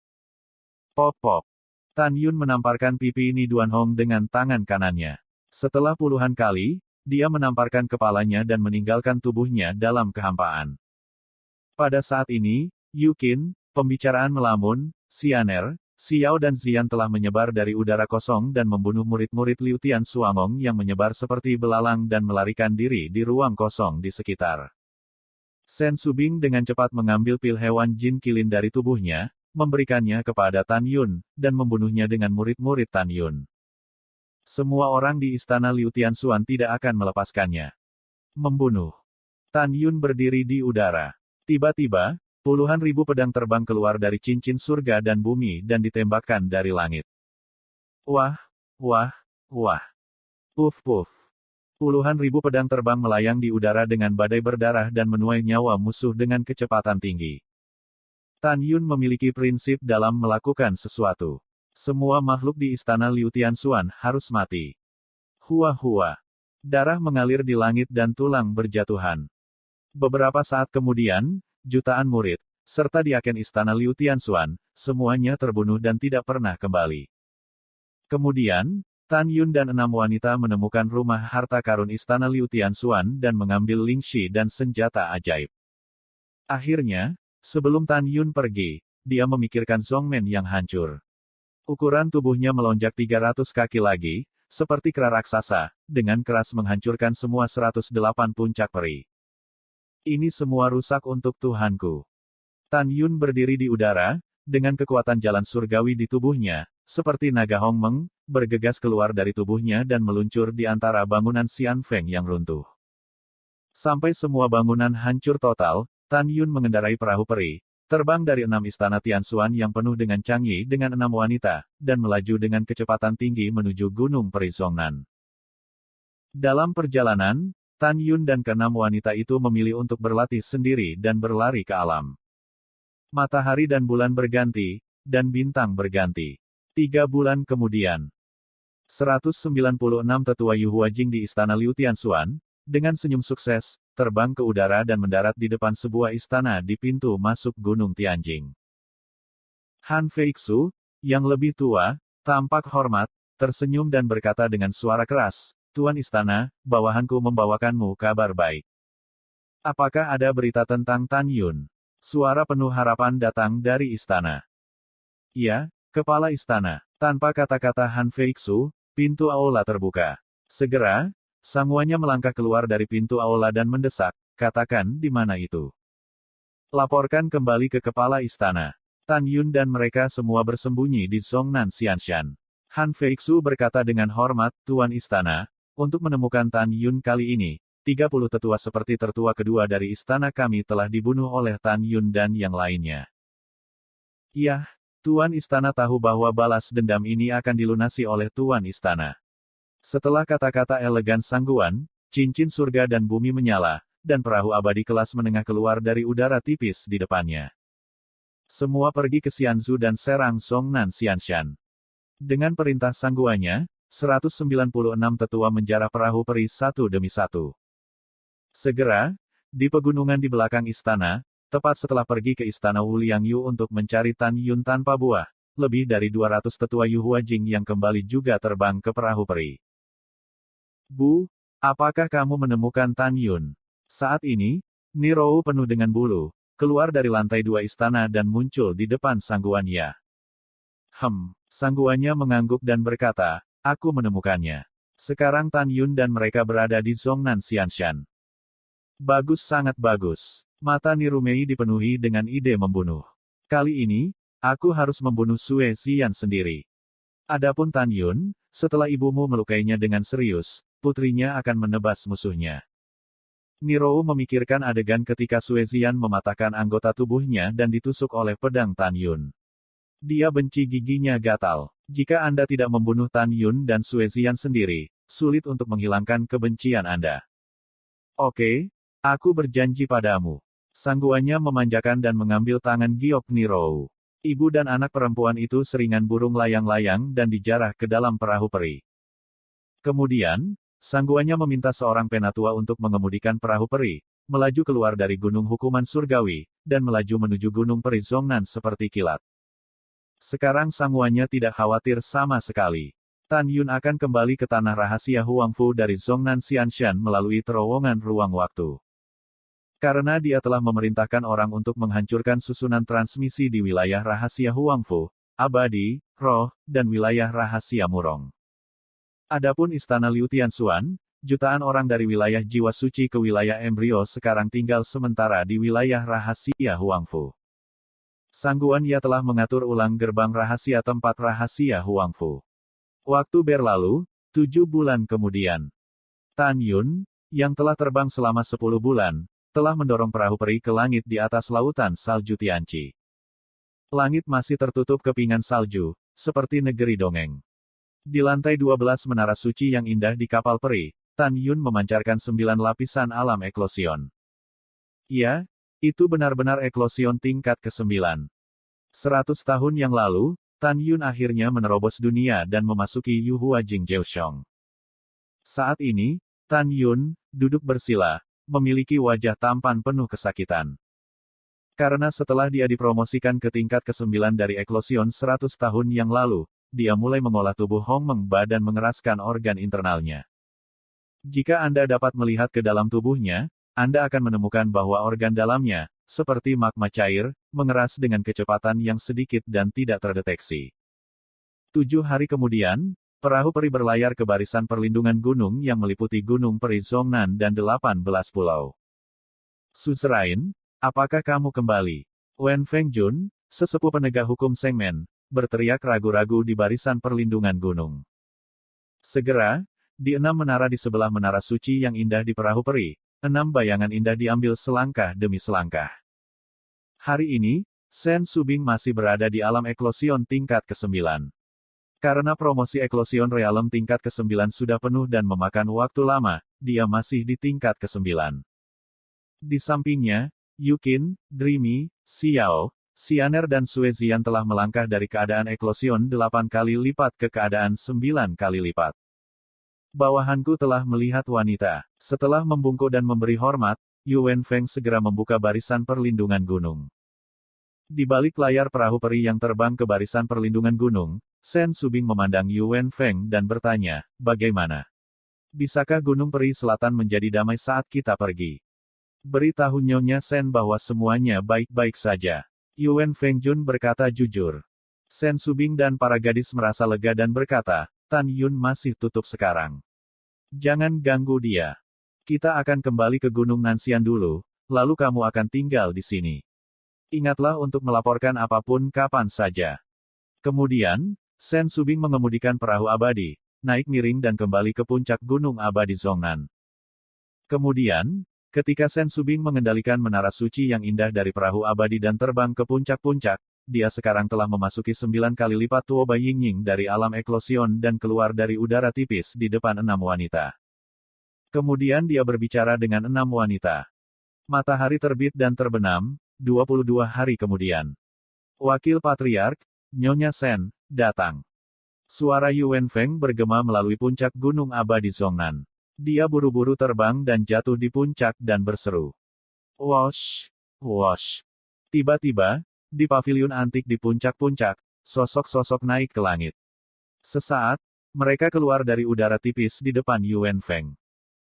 Pop-pop. Tan Yun menamparkan pipi Ni Duanhong dengan tangan kanannya. Setelah puluhan kali, dia menamparkan kepalanya dan meninggalkan tubuhnya dalam kehampaan. Pada saat ini, Yukin, pembicaraan melamun, Xianer, Xiao dan Zian telah menyebar dari udara kosong dan membunuh murid-murid Liu Tian Suangong yang menyebar seperti belalang dan melarikan diri di ruang kosong di sekitar. Sen Subing dengan cepat mengambil pil hewan Jin Qilin dari tubuhnya, memberikannya kepada Tan Yun, dan membunuhnya dengan murid-murid Tan Yun. Semua orang di istana Liu Tianxuan tidak akan melepaskannya. Membunuh. Tan Yun berdiri di udara. Tiba-tiba, puluhan ribu pedang terbang keluar dari cincin surga dan bumi dan ditembakkan dari langit. Wah, wah, wah. Puf puf. Puluhan ribu pedang terbang melayang di udara dengan badai berdarah dan menuai nyawa musuh dengan kecepatan tinggi. Tan Yun memiliki prinsip dalam melakukan sesuatu. Semua makhluk di istana Liu Tianxuan harus mati. Hua-hua. Darah mengalir di langit dan tulang berjatuhan. Beberapa saat kemudian, jutaan murid, serta diaken istana Liu Tianxuan, semuanya terbunuh dan tidak pernah kembali. Kemudian, Tan Yun dan 6 wanita menemukan rumah harta karun istana Liu Tianxuan dan mengambil Lingxi dan senjata ajaib. Akhirnya, sebelum Tan Yun pergi, dia memikirkan Zhongmen yang hancur. Ukuran tubuhnya melonjak 300 kaki lagi, seperti kera raksasa, dengan keras menghancurkan semua 108 puncak peri. Ini semua rusak untuk Tuhanku. Tan Yun berdiri di udara, dengan kekuatan jalan surgawi di tubuhnya, seperti naga Hongmeng, bergegas keluar dari tubuhnya dan meluncur di antara bangunan Xian Feng yang runtuh. Sampai semua bangunan hancur total, Tan Yun mengendarai perahu peri, terbang dari 6 istana Tianxuan yang penuh dengan canggih dengan 6 wanita, dan melaju dengan kecepatan tinggi menuju Gunung Peri Zhongnan. Dalam perjalanan, Tan Yun dan ke-6 wanita itu memilih untuk berlatih sendiri dan berlari ke alam. Matahari dan bulan berganti, dan bintang berganti. 3 bulan kemudian, 196 tetua Yuhua Jing di istana Liu Tianxuan, dengan senyum sukses, terbang ke udara dan mendarat di depan sebuah istana di pintu masuk Gunung Tianjing. Han Feixu, yang lebih tua, tampak hormat, tersenyum dan berkata dengan suara keras, Tuan Istana, bawahanku membawakanmu kabar baik. Apakah ada berita tentang Tan Yun? Suara penuh harapan datang dari istana. Ya, kepala istana. Tanpa kata-kata Han Feixu, pintu aula terbuka. Segera, sangguanya melangkah keluar dari pintu aula dan mendesak, katakan di mana itu. Laporkan kembali ke kepala istana. Tan Yun dan mereka semua bersembunyi di Zhongnan Xianshan. Han Feixu berkata dengan hormat, Tuan Istana, untuk menemukan Tan Yun kali ini, 30 tetua seperti tertua kedua dari istana kami telah dibunuh oleh Tan Yun dan yang lainnya. Yah, Tuan Istana tahu bahwa balas dendam ini akan dilunasi oleh Tuan Istana. Setelah kata-kata elegan sangguan, cincin surga dan bumi menyala, dan perahu abadi kelas menengah keluar dari udara tipis di depannya. Semua pergi ke Xianzhu dan serang Zhongnan Xianshan. Dengan perintah sangguannya, 196 tetua menjarah perahu peri satu demi satu. Segera, di pegunungan di belakang istana, tepat setelah pergi ke istana Wu Liangyu untuk mencari Tan Yun tanpa buah, lebih dari 200 tetua Yuhua Jing yang kembali juga terbang ke perahu peri. Bu, apakah kamu menemukan Tan Yun? Saat ini, Nirou penuh dengan bulu, keluar dari lantai 2 istana dan muncul di depan sangguannya. Sangguannya mengangguk dan berkata, aku menemukannya. Sekarang Tan Yun dan mereka berada di Zhongnan Xianshan. Bagus, sangat bagus. Mata Nirumei dipenuhi dengan ide membunuh. Kali ini, aku harus membunuh Sue Xian sendiri. Adapun Tan Yun, setelah ibumu melukainya dengan serius, putrinya akan menebas musuhnya. Nirou memikirkan adegan ketika Sue Xian mematahkan anggota tubuhnya dan ditusuk oleh pedang Tan Yun. Dia benci giginya gatal. Jika Anda tidak membunuh Tan Yun dan Sue Xian sendiri, sulit untuk menghilangkan kebencian Anda. Oke, aku berjanji padamu. Sangguannya memanjakan dan mengambil tangan giok Nirou. Ibu dan anak perempuan itu seringan burung layang-layang dan dijarah ke dalam perahu peri. Kemudian, sangguannya meminta seorang penatua untuk mengemudikan perahu peri, melaju keluar dari gunung hukuman surgawi, dan melaju menuju gunung peri Zhongnan seperti kilat. Sekarang sangguannya tidak khawatir sama sekali. Tan Yun akan kembali ke tanah rahasia Huangfu dari Zhongnan Xianshan melalui terowongan ruang waktu. Karena dia telah memerintahkan orang untuk menghancurkan susunan transmisi di wilayah rahasia Huangfu, abadi, roh, dan wilayah rahasia Murong. Adapun istana Liu Tianxuan, jutaan orang dari wilayah jiwa suci ke wilayah embrio sekarang tinggal sementara di wilayah rahasia Huangfu. Sangguan ia telah mengatur ulang gerbang rahasia tempat rahasia Huangfu. Waktu berlalu, 7 bulan kemudian. Tan Yun, yang telah terbang selama 10 bulan, telah mendorong perahu peri ke langit di atas lautan salju Tianqi. Langit masih tertutup kepingan salju, seperti negeri dongeng. Di lantai 12 menara suci yang indah di kapal peri, Tan Yun memancarkan 9 lapisan alam eklosion. Ya, itu benar-benar eklosion tingkat ke-9. 100 tahun yang lalu, Tan Yun akhirnya menerobos dunia dan memasuki Yuhua Jing Jiuxiong. Saat ini, Tan Yun, duduk bersila, memiliki wajah tampan penuh kesakitan. Karena setelah dia dipromosikan ke tingkat ke-9 dari eklosion 100 tahun yang lalu, dia mulai mengolah tubuh Hong Mengba dan mengeraskan organ internalnya. Jika Anda dapat melihat ke dalam tubuhnya, Anda akan menemukan bahwa organ dalamnya, seperti magma cair, mengeras dengan kecepatan yang sedikit dan tidak terdeteksi. 7 hari kemudian, perahu peri berlayar ke barisan perlindungan gunung yang meliputi Gunung Peri Zhongnan dan 18 pulau. Suzerain, apakah kamu kembali? Wen Fengjun, sesepuh penegak hukum Sengmen, berteriak ragu-ragu di barisan perlindungan gunung. Segera, di 6 menara di sebelah menara suci yang indah di perahu peri, 6 bayangan indah diambil selangkah demi selangkah. Hari ini, Shen Subing masih berada di alam eklosion tingkat ke-9. Karena promosi eklosion realem tingkat ke-9 sudah penuh dan memakan waktu lama, dia masih di tingkat ke-9. Di sampingnya, Yukin, Dreamy, Xiao, Xianer dan Sue Xian telah melangkah dari keadaan eklosion 8 kali lipat ke keadaan 9 kali lipat. Bawahanku telah melihat wanita. Setelah membungkuk dan memberi hormat, Yu Wenfeng segera membuka barisan perlindungan gunung. Di balik layar perahu peri yang terbang ke barisan perlindungan gunung, Shen Subing memandang Yu Wenfeng dan bertanya, bagaimana? Bisakah Gunung Peri Selatan menjadi damai saat kita pergi? Beritahu Nyonya Shen bahwa semuanya baik-baik saja. Yuan Fengjun berkata jujur. Shen Subing dan para gadis merasa lega dan berkata, Tan Yun masih tutup sekarang. Jangan ganggu dia. Kita akan kembali ke Gunung Nanxian dulu, lalu kamu akan tinggal di sini. Ingatlah untuk melaporkan apapun kapan saja. Kemudian, Shen Subing mengemudikan perahu abadi, naik miring dan kembali ke puncak Gunung Abadi Zhongnan. Kemudian, ketika Shen Subing mengendalikan menara suci yang indah dari perahu abadi dan terbang ke puncak-puncak, dia sekarang telah memasuki 9 kali lipat Tuoba Yingying dari alam eklosion dan keluar dari udara tipis di depan 6 wanita. Kemudian dia berbicara dengan 6 wanita. Matahari terbit dan terbenam, 22 hari kemudian. Wakil Patriark, Nyonya Sen, datang. Suara Yuan Feng bergema melalui puncak Gunung Abadi Zhongnan. Dia buru-buru terbang dan jatuh di puncak dan berseru. Wosh! Wosh! Tiba-tiba, di paviliun antik di puncak-puncak, sosok-sosok naik ke langit. Sesaat, mereka keluar dari udara tipis di depan Yuan Feng.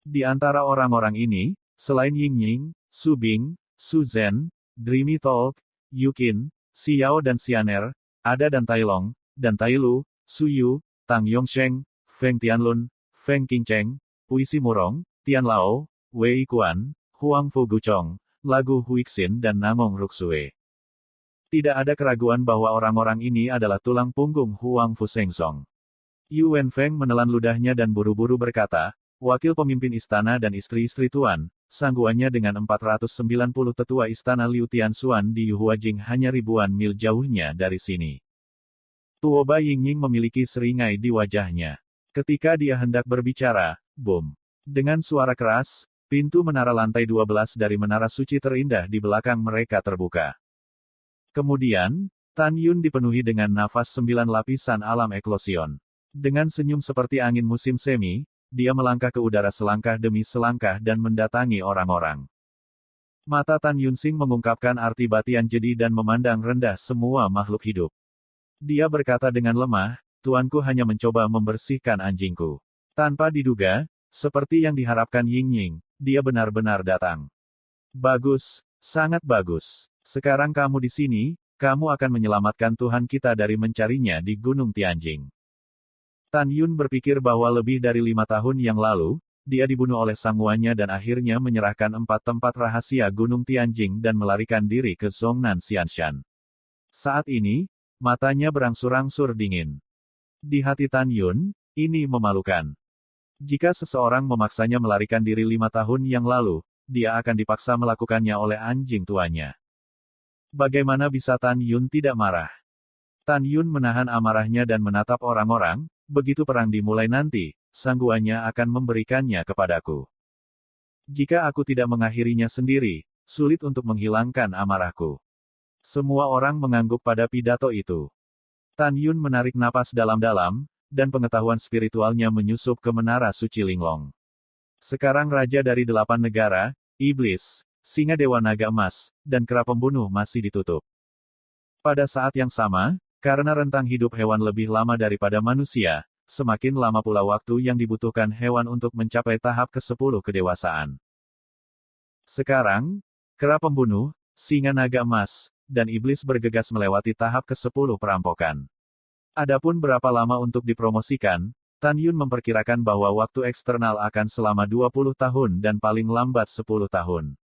Di antara orang-orang ini, selain Ying Ying, Su Bing, Su Zhen, Dreamy Talk, Yukin, Xiao dan Xianer, ada dan Tai Long, dan Tai Lu, Su Yu, Tang Yongsheng, Feng Tianlun, Feng Qingcheng, Puisi Murong, Tian Lao, Wei Kuan, Huang Fu Guchong, Lagu Huixin dan Nangong Ruxue. Tidak ada keraguan bahwa orang-orang ini adalah tulang punggung Huang Fu Shengzong. Yuan Feng menelan ludahnya dan buru-buru berkata, wakil pemimpin istana dan istri-istri tuan, sangguannya dengan 490 tetua istana Liu Tianxuan di Yuhuajing hanya ribuan mil jauhnya dari sini. Tuoba Yingying memiliki seringai di wajahnya. Ketika dia hendak berbicara, boom. Dengan suara keras, pintu menara lantai 12 dari menara suci terindah di belakang mereka terbuka. Kemudian, Tan Yun dipenuhi dengan nafas 9 lapisan alam eklosion. Dengan senyum seperti angin musim semi, dia melangkah ke udara selangkah demi selangkah dan mendatangi orang-orang. Mata Tan Yunsing mengungkapkan arti batian jedi dan memandang rendah semua makhluk hidup. Dia berkata dengan lemah, tuanku hanya mencoba membersihkan anjingku. Tanpa diduga, seperti yang diharapkan Ying Ying, dia benar-benar datang. Bagus, sangat bagus. Sekarang kamu di sini, kamu akan menyelamatkan Tuhan kita dari mencarinya di Gunung Tianjing. Tan Yun berpikir bahwa lebih dari 5 tahun yang lalu, dia dibunuh oleh sangguannya dan akhirnya menyerahkan 4 tempat rahasia Gunung Tianjing dan melarikan diri ke Zhongnan Xianshan. Saat ini, matanya berangsur-angsur dingin. Di hati Tan Yun, ini memalukan. Jika seseorang memaksanya melarikan diri 5 tahun yang lalu, dia akan dipaksa melakukannya oleh anjing tuanya. Bagaimana bisa Tan Yun tidak marah? Tan Yun menahan amarahnya dan menatap orang-orang. Begitu perang dimulai nanti, sangguannya akan memberikannya kepadaku. Jika aku tidak mengakhirinya sendiri, sulit untuk menghilangkan amarahku. Semua orang mengangguk pada pidato itu. Tan Yun menarik napas dalam-dalam, dan pengetahuan spiritualnya menyusup ke menara suci Linglong. Sekarang Raja dari 8 negara, Iblis, Singa Dewa Naga Emas, dan Kera Pembunuh masih ditutup. Pada saat yang sama, karena rentang hidup hewan lebih lama daripada manusia, semakin lama pula waktu yang dibutuhkan hewan untuk mencapai tahap ke-10 kedewasaan. Sekarang, Kera Pembunuh, Singa Naga Emas, dan Iblis bergegas melewati tahap ke-10 perampokan. Adapun berapa lama untuk dipromosikan, Tan Yun memperkirakan bahwa waktu eksternal akan selama 20 tahun dan paling lambat 10 tahun.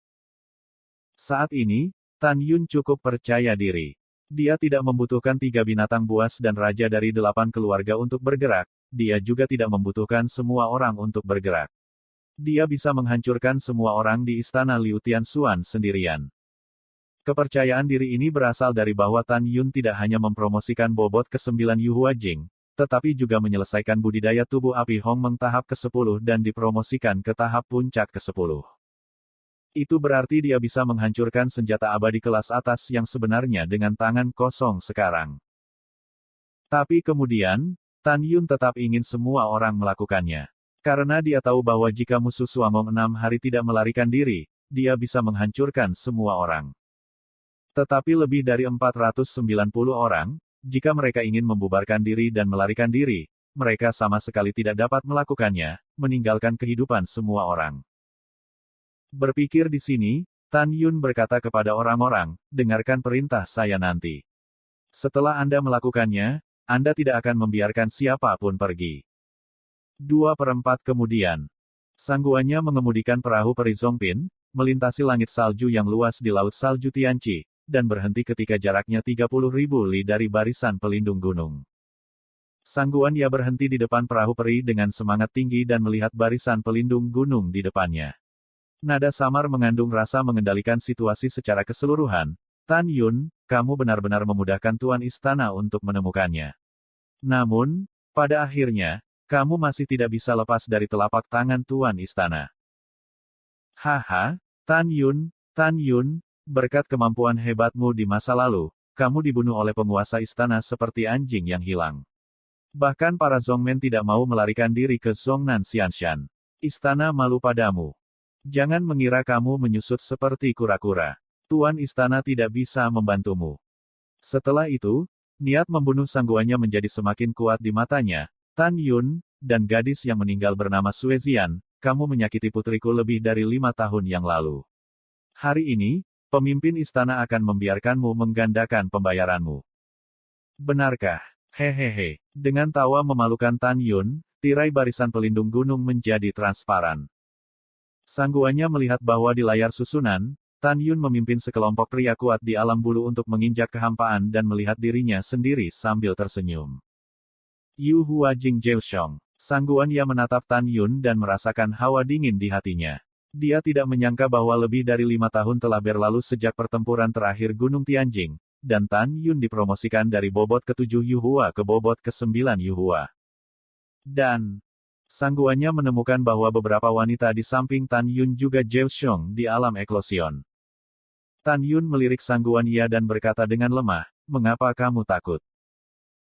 Saat ini, Tan Yun cukup percaya diri. Dia tidak membutuhkan 3 binatang buas dan raja dari 8 keluarga untuk bergerak, dia juga tidak membutuhkan semua orang untuk bergerak. Dia bisa menghancurkan semua orang di istana Liu Tianxuan sendirian. Kepercayaan diri ini berasal dari bahwa Tan Yun tidak hanya mempromosikan bobot ke-9 Yuhuajing, tetapi juga menyelesaikan budidaya tubuh api Hongmeng tahap ke-10 dan dipromosikan ke tahap puncak ke-10. Itu berarti dia bisa menghancurkan senjata abadi kelas atas yang sebenarnya dengan tangan kosong sekarang. Tapi kemudian, Tan Yun tetap ingin semua orang melakukannya. Karena dia tahu bahwa jika musuh Suangong 6 hari tidak melarikan diri, dia bisa menghancurkan semua orang. Tetapi lebih dari 490 orang, jika mereka ingin membubarkan diri dan melarikan diri, mereka sama sekali tidak dapat melakukannya, meninggalkan kehidupan semua orang. Berpikir di sini, Tan Yun berkata kepada orang-orang, dengarkan perintah saya nanti. Setelah Anda melakukannya, Anda tidak akan membiarkan siapapun pergi. 2/4 kemudian, sangguannya mengemudikan perahu peri Zongpin, melintasi langit salju yang luas di Laut Salju Tianqi, dan berhenti ketika jaraknya 30.000 li dari barisan pelindung gunung. Sangguan ia berhenti di depan perahu peri dengan semangat tinggi dan melihat barisan pelindung gunung di depannya. Nada samar mengandung rasa mengendalikan situasi secara keseluruhan. Tan Yun, kamu benar-benar memudahkan Tuan Istana untuk menemukannya. Namun, pada akhirnya, kamu masih tidak bisa lepas dari telapak tangan Tuan Istana. Haha, Tan Yun, Tan Yun, berkat kemampuan hebatmu di masa lalu, kamu dibunuh oleh penguasa istana seperti anjing yang hilang. Bahkan para Zongmen tidak mau melarikan diri ke Zongnan Xianshan. Istana malu padamu. Jangan mengira kamu menyusut seperti kura-kura. Tuan istana tidak bisa membantumu. Setelah itu, niat membunuh sangguannya menjadi semakin kuat di matanya. Tan Yun, dan gadis yang meninggal bernama Sue Zian, kamu menyakiti putriku lebih dari 5 tahun yang lalu. Hari ini, pemimpin istana akan membiarkanmu menggandakan pembayaranmu. Benarkah? Hehehe. Dengan tawa memalukan Tan Yun, tirai barisan pelindung gunung menjadi transparan. Sangguannya melihat bahwa di layar susunan, Tan Yun memimpin sekelompok pria kuat di alam bulu untuk menginjak kehampaan dan melihat dirinya sendiri sambil tersenyum. Yu Hua Jing Jeoshong. Sangguannya menatap Tan Yun dan merasakan hawa dingin di hatinya. Dia tidak menyangka bahwa lebih dari 5 tahun telah berlalu sejak pertempuran terakhir Gunung Tianjing, dan Tan Yun dipromosikan dari bobot ke-7 Yuhua ke bobot ke-9 Yuhua. Dan, sangguannya menemukan bahwa beberapa wanita di samping Tan Yun juga Jeoshong di alam eklosion. Tan Yun melirik Sangguannya dan berkata dengan lemah, "Mengapa kamu takut?"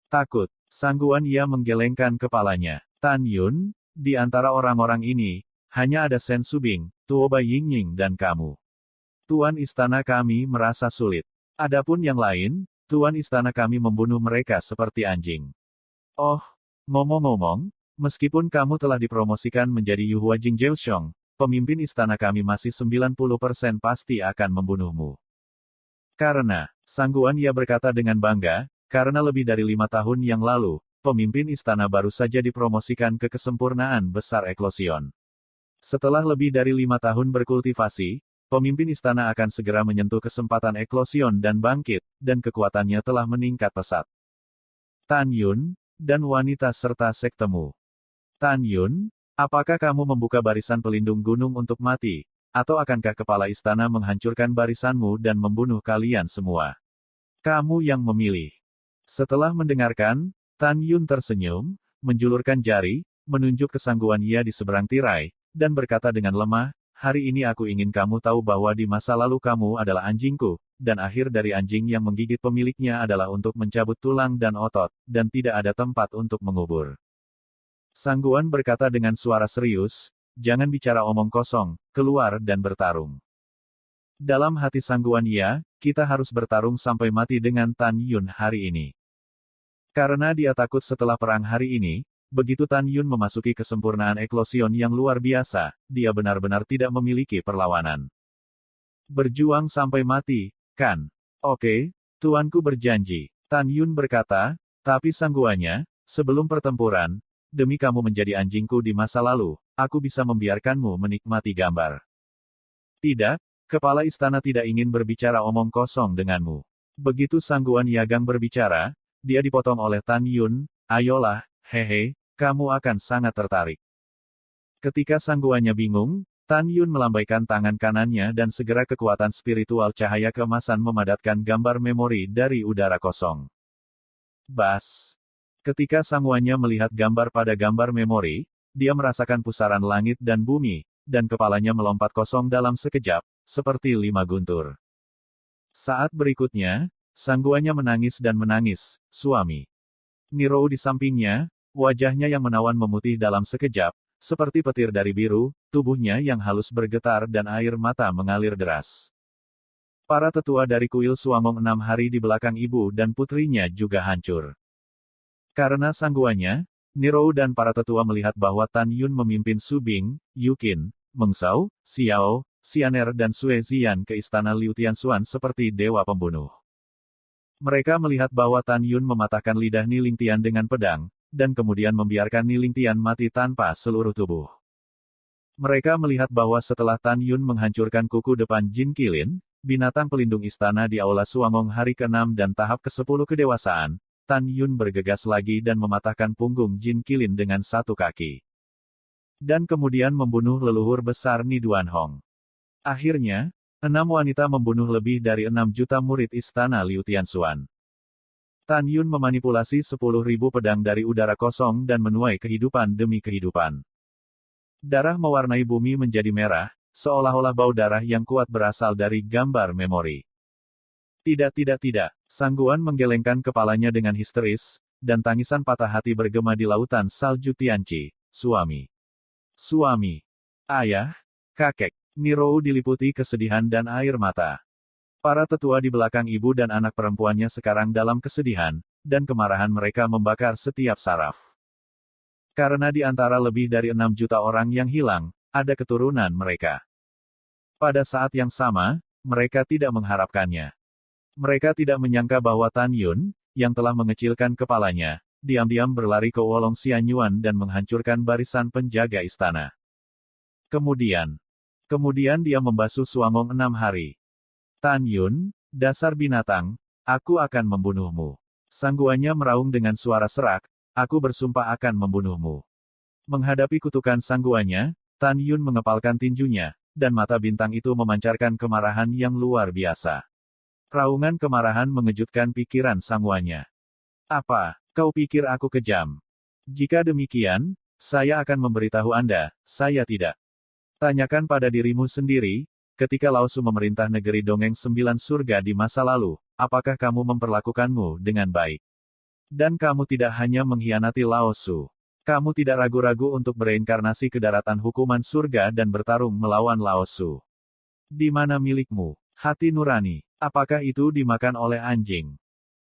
Takut. Sangguannya menggelengkan kepalanya. Tan Yun, di antara orang-orang ini, hanya ada Sen Subing, Tuoba Yingying dan kamu. Tuan istana kami merasa sulit. Adapun yang lain, tuan istana kami membunuh mereka seperti anjing. Oh, ngomong-ngomong, meskipun kamu telah dipromosikan menjadi Yuhua Jing Jeoshong, pemimpin istana kami masih 90% pasti akan membunuhmu. Karena, Sangguannya berkata dengan bangga, karena lebih dari 5 tahun yang lalu, pemimpin istana baru saja dipromosikan ke kesempurnaan besar eklosion. Setelah lebih dari 5 tahun berkultivasi, pemimpin istana akan segera menyentuh kesempatan eklosion dan bangkit, dan kekuatannya telah meningkat pesat. Tan Yun, dan wanita serta sektemu. Tan Yun, apakah kamu membuka barisan pelindung gunung untuk mati, atau akankah kepala istana menghancurkan barisanmu dan membunuh kalian semua? Kamu yang memilih. Setelah mendengarkan, Tan Yun tersenyum, menjulurkan jari, menunjuk ke Sangguannya di seberang tirai, dan berkata dengan lemah, "Hari ini aku ingin kamu tahu bahwa di masa lalu kamu adalah anjingku, dan akhir dari anjing yang menggigit pemiliknya adalah untuk mencabut tulang dan otot, dan tidak ada tempat untuk mengubur." Sangguan berkata dengan suara serius, "Jangan bicara omong kosong, keluar dan bertarung." Dalam hati Sangguannya, kita harus bertarung sampai mati dengan Tan Yun hari ini. Karena dia takut setelah perang hari ini, begitu Tan Yun memasuki kesempurnaan eklosion yang luar biasa, dia benar-benar tidak memiliki perlawanan. Berjuang sampai mati, kan? Oke, tuanku berjanji. Tan Yun berkata, tapi Sangguannya, sebelum pertempuran, demi kamu menjadi anjingku di masa lalu, aku bisa membiarkanmu menikmati gambar. Tidak, kepala istana tidak ingin berbicara omong kosong denganmu. Begitu Sangguan Yagang berbicara, dia dipotong oleh Tan Yun, "Ayolah, hehe, kamu akan sangat tertarik." Ketika Sangguannya bingung, Tan Yun melambaikan tangan kanannya dan segera kekuatan spiritual cahaya keemasan memadatkan gambar memori dari udara kosong. Bas. Ketika Sangguannya melihat gambar pada gambar memori, dia merasakan pusaran langit dan bumi, dan kepalanya melompat kosong dalam sekejap, seperti 5 guntur. Saat berikutnya, Sangguannya menangis dan menangis, "Suami." Nirou di sampingnya, wajahnya yang menawan memutih dalam sekejap, seperti petir dari biru, tubuhnya yang halus bergetar dan air mata mengalir deras. Para tetua dari kuil Suangong 6 hari di belakang ibu dan putrinya juga hancur. Karena Sangguannya, Nirou dan para tetua melihat bahwa Tan Yun memimpin Su Bing, Yukin, Meng Shao, Xiao, Xianer dan Sue Zian ke istana Liu Tianxuan seperti dewa pembunuh. Mereka melihat bahwa Tan Yun mematahkan lidah Niling Tian dengan pedang, dan kemudian membiarkan Niling Tian mati tanpa seluruh tubuh. Mereka melihat bahwa setelah Tan Yun menghancurkan kuku depan Jin Qilin, binatang pelindung istana di Aula Suangong hari ke-6 dan tahap ke-10 kedewasaan, Tan Yun bergegas lagi dan mematahkan punggung Jin Qilin dengan satu kaki. Dan kemudian membunuh leluhur besar Ni Duanhong. Akhirnya, 6 wanita membunuh lebih dari 6 juta murid istana Liu Tianxuan. Tan Yun memanipulasi 10.000 pedang dari udara kosong dan menuai kehidupan demi kehidupan. Darah mewarnai bumi menjadi merah, seolah-olah bau darah yang kuat berasal dari gambar memori. Tidak. Sang Guan menggelengkan kepalanya dengan histeris, dan tangisan patah hati bergema di lautan salju Tianqi. Suami. Ayah. Kakek. Nirou diliputi kesedihan dan air mata. Para tetua di belakang ibu dan anak perempuannya sekarang dalam kesedihan, dan kemarahan mereka membakar setiap saraf. Karena di antara lebih dari 6 juta orang yang hilang, ada keturunan mereka. Pada saat yang sama, mereka tidak mengharapkannya. Mereka tidak menyangka bahwa Tan Yun, yang telah mengecilkan kepalanya, diam-diam berlari ke Wolong Xianyuan dan menghancurkan barisan penjaga istana. Kemudian dia membasuh Suangong 6 hari. Tan Yun, dasar binatang, aku akan membunuhmu. Sangguannya meraung dengan suara serak, aku bersumpah akan membunuhmu. Menghadapi kutukan sangguannya, Tan Yun mengepalkan tinjunya, dan mata bintang itu memancarkan kemarahan yang luar biasa. Raungan kemarahan mengejutkan pikiran sangguannya. Apa, kau pikir aku kejam? Jika demikian, saya akan memberitahu Anda, saya tidak. Tanyakan pada dirimu sendiri, ketika Lao Su memerintah negeri dongeng 9 surga di masa lalu, apakah kamu memperlakukanmu dengan baik? Dan kamu tidak hanya mengkhianati Lao Su. Kamu tidak ragu-ragu untuk bereinkarnasi ke daratan hukuman surga dan bertarung melawan Lao Su. Di mana milikmu, hati nurani? Apakah itu dimakan oleh anjing?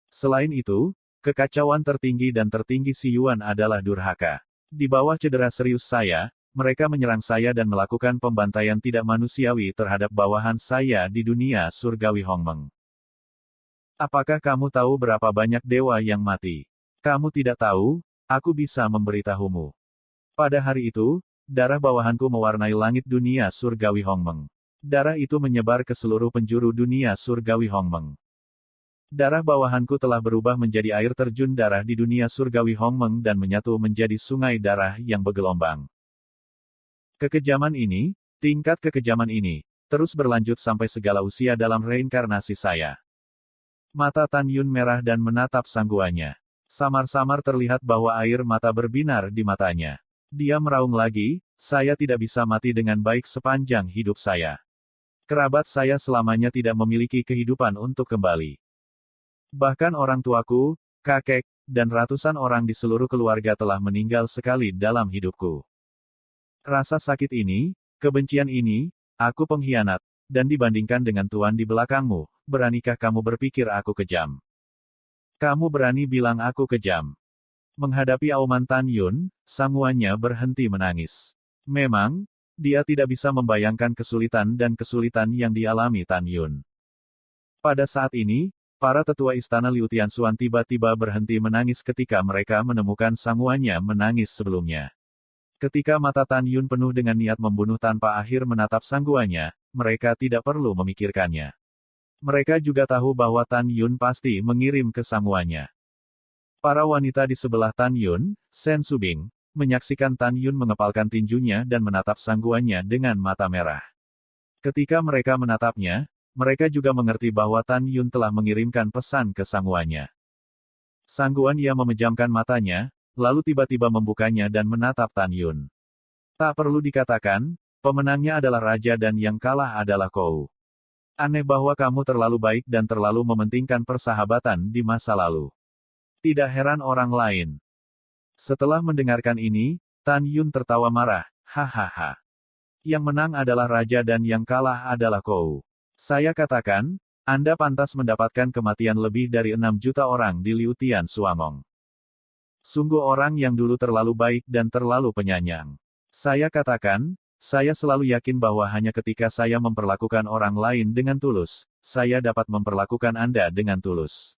Selain itu, kekacauan tertinggi dan tertinggi Si Yuan adalah durhaka. Di bawah cedera serius saya, mereka menyerang saya dan melakukan pembantaian tidak manusiawi terhadap bawahan saya di dunia surgawi Hongmeng. Apakah kamu tahu berapa banyak dewa yang mati? Kamu tidak tahu, aku bisa memberitahumu. Pada hari itu, darah bawahanku mewarnai langit dunia surgawi Hongmeng. Darah itu menyebar ke seluruh penjuru dunia surgawi Hongmeng. Darah bawahanku telah berubah menjadi air terjun darah di dunia surgawi Hongmeng dan menyatu menjadi sungai darah yang bergelombang. Kekejaman ini, tingkat kekejaman ini, terus berlanjut sampai segala usia dalam reinkarnasi saya. Mata Tan Yun merah dan menatap sangguannya. Samar-samar terlihat bahwa air mata berbinar di matanya. Dia meraung lagi, saya tidak bisa mati dengan baik sepanjang hidup saya. Kerabat saya selamanya tidak memiliki kehidupan untuk kembali. Bahkan orang tuaku, kakek, dan ratusan orang di seluruh keluarga telah meninggal sekali dalam hidupku. Rasa sakit ini, kebencian ini, aku pengkhianat, dan dibandingkan dengan Tuan di belakangmu, beranikah kamu berpikir aku kejam? Kamu berani bilang aku kejam? Menghadapi auman Tan Yun, sangguannya berhenti menangis. Memang, dia tidak bisa membayangkan kesulitan yang dialami Tan Yun. Pada saat ini, para tetua istana Liu Tianxuan tiba-tiba berhenti menangis ketika mereka menemukan sangguannya menangis sebelumnya. Ketika mata Tan Yun penuh dengan niat membunuh tanpa akhir menatap sangguannya, mereka tidak perlu memikirkannya. Mereka juga tahu bahwa Tan Yun pasti mengirim ke sangguannya. Para wanita di sebelah Tan Yun, Sen Subing, menyaksikan Tan Yun mengepalkan tinjunya dan menatap sangguannya dengan mata merah. Ketika mereka menatapnya, mereka juga mengerti bahwa Tan Yun telah mengirimkan pesan ke sangguannya. Sangguan ia memejamkan matanya, lalu tiba-tiba membukanya dan menatap Tan Yun. Tak perlu dikatakan, pemenangnya adalah raja dan yang kalah adalah kau. Aneh bahwa kamu terlalu baik dan terlalu mementingkan persahabatan di masa lalu. Tidak heran orang lain. Setelah mendengarkan ini, Tan Yun tertawa marah, hahaha. Yang menang adalah raja dan yang kalah adalah kau. Saya katakan, Anda pantas mendapatkan kematian lebih dari 6 juta orang di Liu Tianxuan. Sungguh orang yang dulu terlalu baik dan terlalu penyayang. Saya katakan, saya selalu yakin bahwa hanya ketika saya memperlakukan orang lain dengan tulus, saya dapat memperlakukan Anda dengan tulus.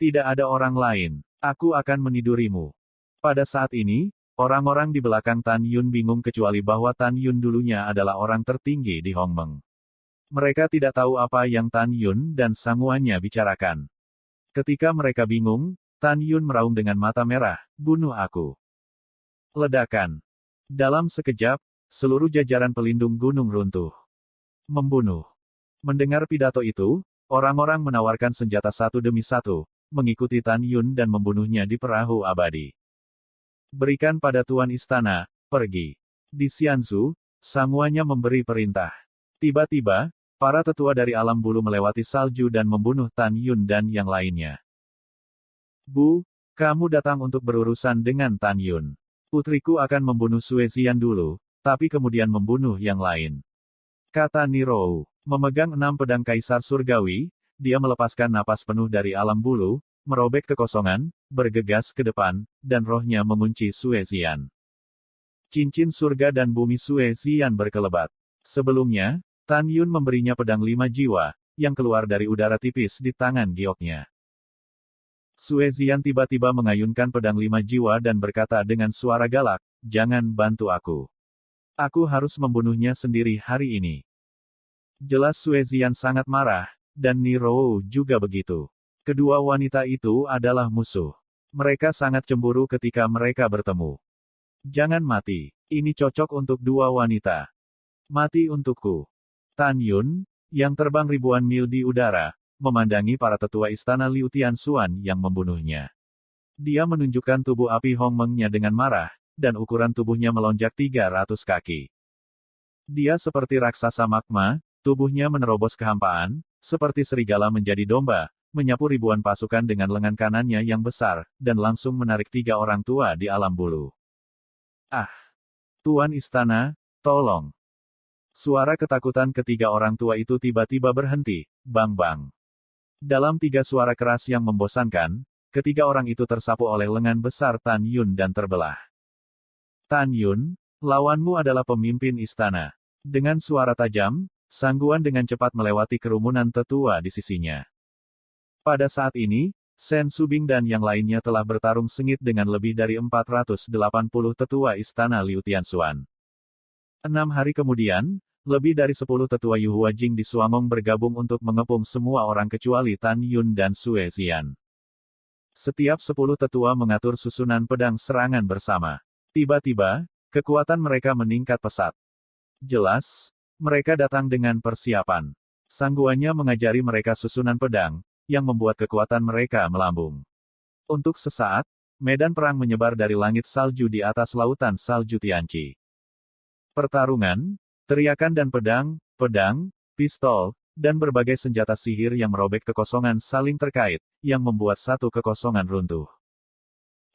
Tidak ada orang lain, aku akan menidurimu. Pada saat ini, orang-orang di belakang Tan Yun bingung kecuali bahwa Tan Yun dulunya adalah orang tertinggi di Hongmeng. Mereka tidak tahu apa yang Tan Yun dan sangguannya bicarakan. Ketika mereka bingung, Tan Yun meraung dengan mata merah, bunuh aku. Ledakan. Dalam sekejap, seluruh jajaran pelindung gunung runtuh. Membunuh. Mendengar pidato itu, orang-orang menawarkan senjata satu demi satu, mengikuti Tan Yun dan membunuhnya di perahu abadi. Berikan pada Tuan Istana, pergi. Di Xianzhu, Sanguanya memberi perintah. Tiba-tiba, para tetua dari alam bulu melewati salju dan membunuh Tan Yun dan yang lainnya. Bu, kamu datang untuk berurusan dengan Tan Yun. Putriku akan membunuh Sue Zian dulu, tapi kemudian membunuh yang lain. Kata Nirou. Memegang 6 pedang kaisar surgawi, dia melepaskan napas penuh dari alam bulu, merobek kekosongan, bergegas ke depan, dan rohnya mengunci Sue Zian. Cincin surga dan bumi Sue Zian berkelebat. Sebelumnya, Tan Yun memberinya pedang 5 jiwa, yang keluar dari udara tipis di tangan gioknya. Sue Zian tiba-tiba mengayunkan pedang 5 jiwa dan berkata dengan suara galak, "Jangan bantu aku. Aku harus membunuhnya sendiri hari ini." Jelas Sue Zian sangat marah, dan Nirou juga begitu. Kedua wanita itu adalah musuh. Mereka sangat cemburu ketika mereka bertemu. Jangan mati. Ini cocok untuk dua wanita. Mati untukku. Tan Yun, yang terbang ribuan mil di udara, memandangi para tetua istana Liu Tianxuan yang membunuhnya. Dia menunjukkan tubuh api Hongmengnya dengan marah, dan ukuran tubuhnya melonjak 300 kaki. Dia seperti raksasa magma, tubuhnya menerobos kehampaan, seperti serigala menjadi domba, menyapu ribuan pasukan dengan lengan kanannya yang besar, dan langsung menarik 3 orang tua di alam bulu. Ah! Tuan istana, tolong! Suara ketakutan ketiga orang tua itu tiba-tiba berhenti, bang-bang. Dalam 3 suara keras yang membosankan, ketiga orang itu tersapu oleh lengan besar Tan Yun dan terbelah. Tan Yun, lawanmu adalah pemimpin istana. Dengan suara tajam, Sangguan dengan cepat melewati kerumunan tetua di sisinya. Pada saat ini, Sen Subing dan yang lainnya telah bertarung sengit dengan lebih dari 480 tetua istana Liu Tianxuan. 6 hari kemudian, lebih dari 10 tetua Yuhua Jing di Suangong bergabung untuk mengepung semua orang kecuali Tan Yun dan Sue Zian. Setiap 10 tetua mengatur susunan pedang serangan bersama. Tiba-tiba, kekuatan mereka meningkat pesat. Jelas, mereka datang dengan persiapan. Sangguannya mengajari mereka susunan pedang, yang membuat kekuatan mereka melambung. Untuk sesaat, medan perang menyebar dari langit salju di atas lautan salju Tianqi. Pertarungan, teriakan dan pedang, pistol, dan berbagai senjata sihir yang merobek kekosongan saling terkait, yang membuat satu kekosongan runtuh.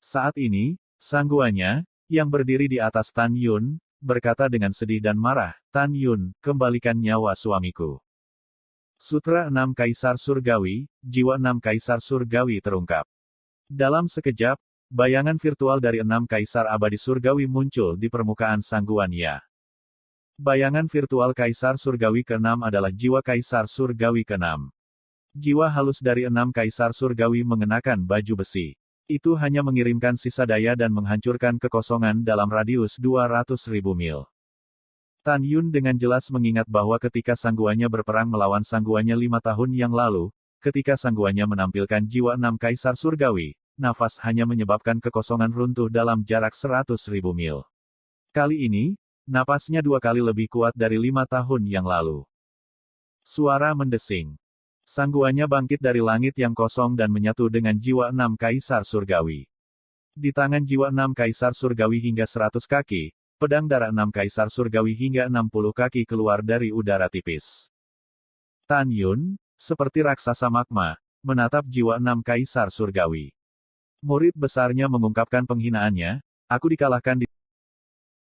Saat ini, sangguannya, yang berdiri di atas Tan Yun, berkata dengan sedih dan marah, "Tan Yun, kembalikan nyawa suamiku." Sutra 6 Kaisar Surgawi, Jiwa 6 Kaisar Surgawi terungkap. Dalam sekejap, bayangan virtual dari 6 Kaisar Abadi Surgawi muncul di permukaan Sangguan Ya. Bayangan virtual Kaisar Surgawi ke-6 adalah jiwa Kaisar Surgawi ke-6. Jiwa halus dari 6 Kaisar Surgawi mengenakan baju besi. Itu hanya mengirimkan sisa daya dan menghancurkan kekosongan dalam radius 200.000 mil. Tan Yun dengan jelas mengingat bahwa ketika sangguannya berperang melawan sangguannya 5 tahun yang lalu, ketika sangguannya menampilkan jiwa 6 Kaisar Surgawi, nafas hanya menyebabkan kekosongan runtuh dalam jarak 100.000 mil. Kali ini, napasnya 2 kali lebih kuat dari 5 tahun yang lalu. Suara mendesing. Sangguannya bangkit dari langit yang kosong dan menyatu dengan jiwa 6 Kaisar Surgawi. Di tangan jiwa 6 Kaisar Surgawi hingga 100 kaki, pedang darah 6 Kaisar Surgawi hingga 60 kaki keluar dari udara tipis. Tan Yun, seperti raksasa magma, menatap jiwa 6 Kaisar Surgawi. Murid besarnya mengungkapkan penghinaannya, "Aku dikalahkan di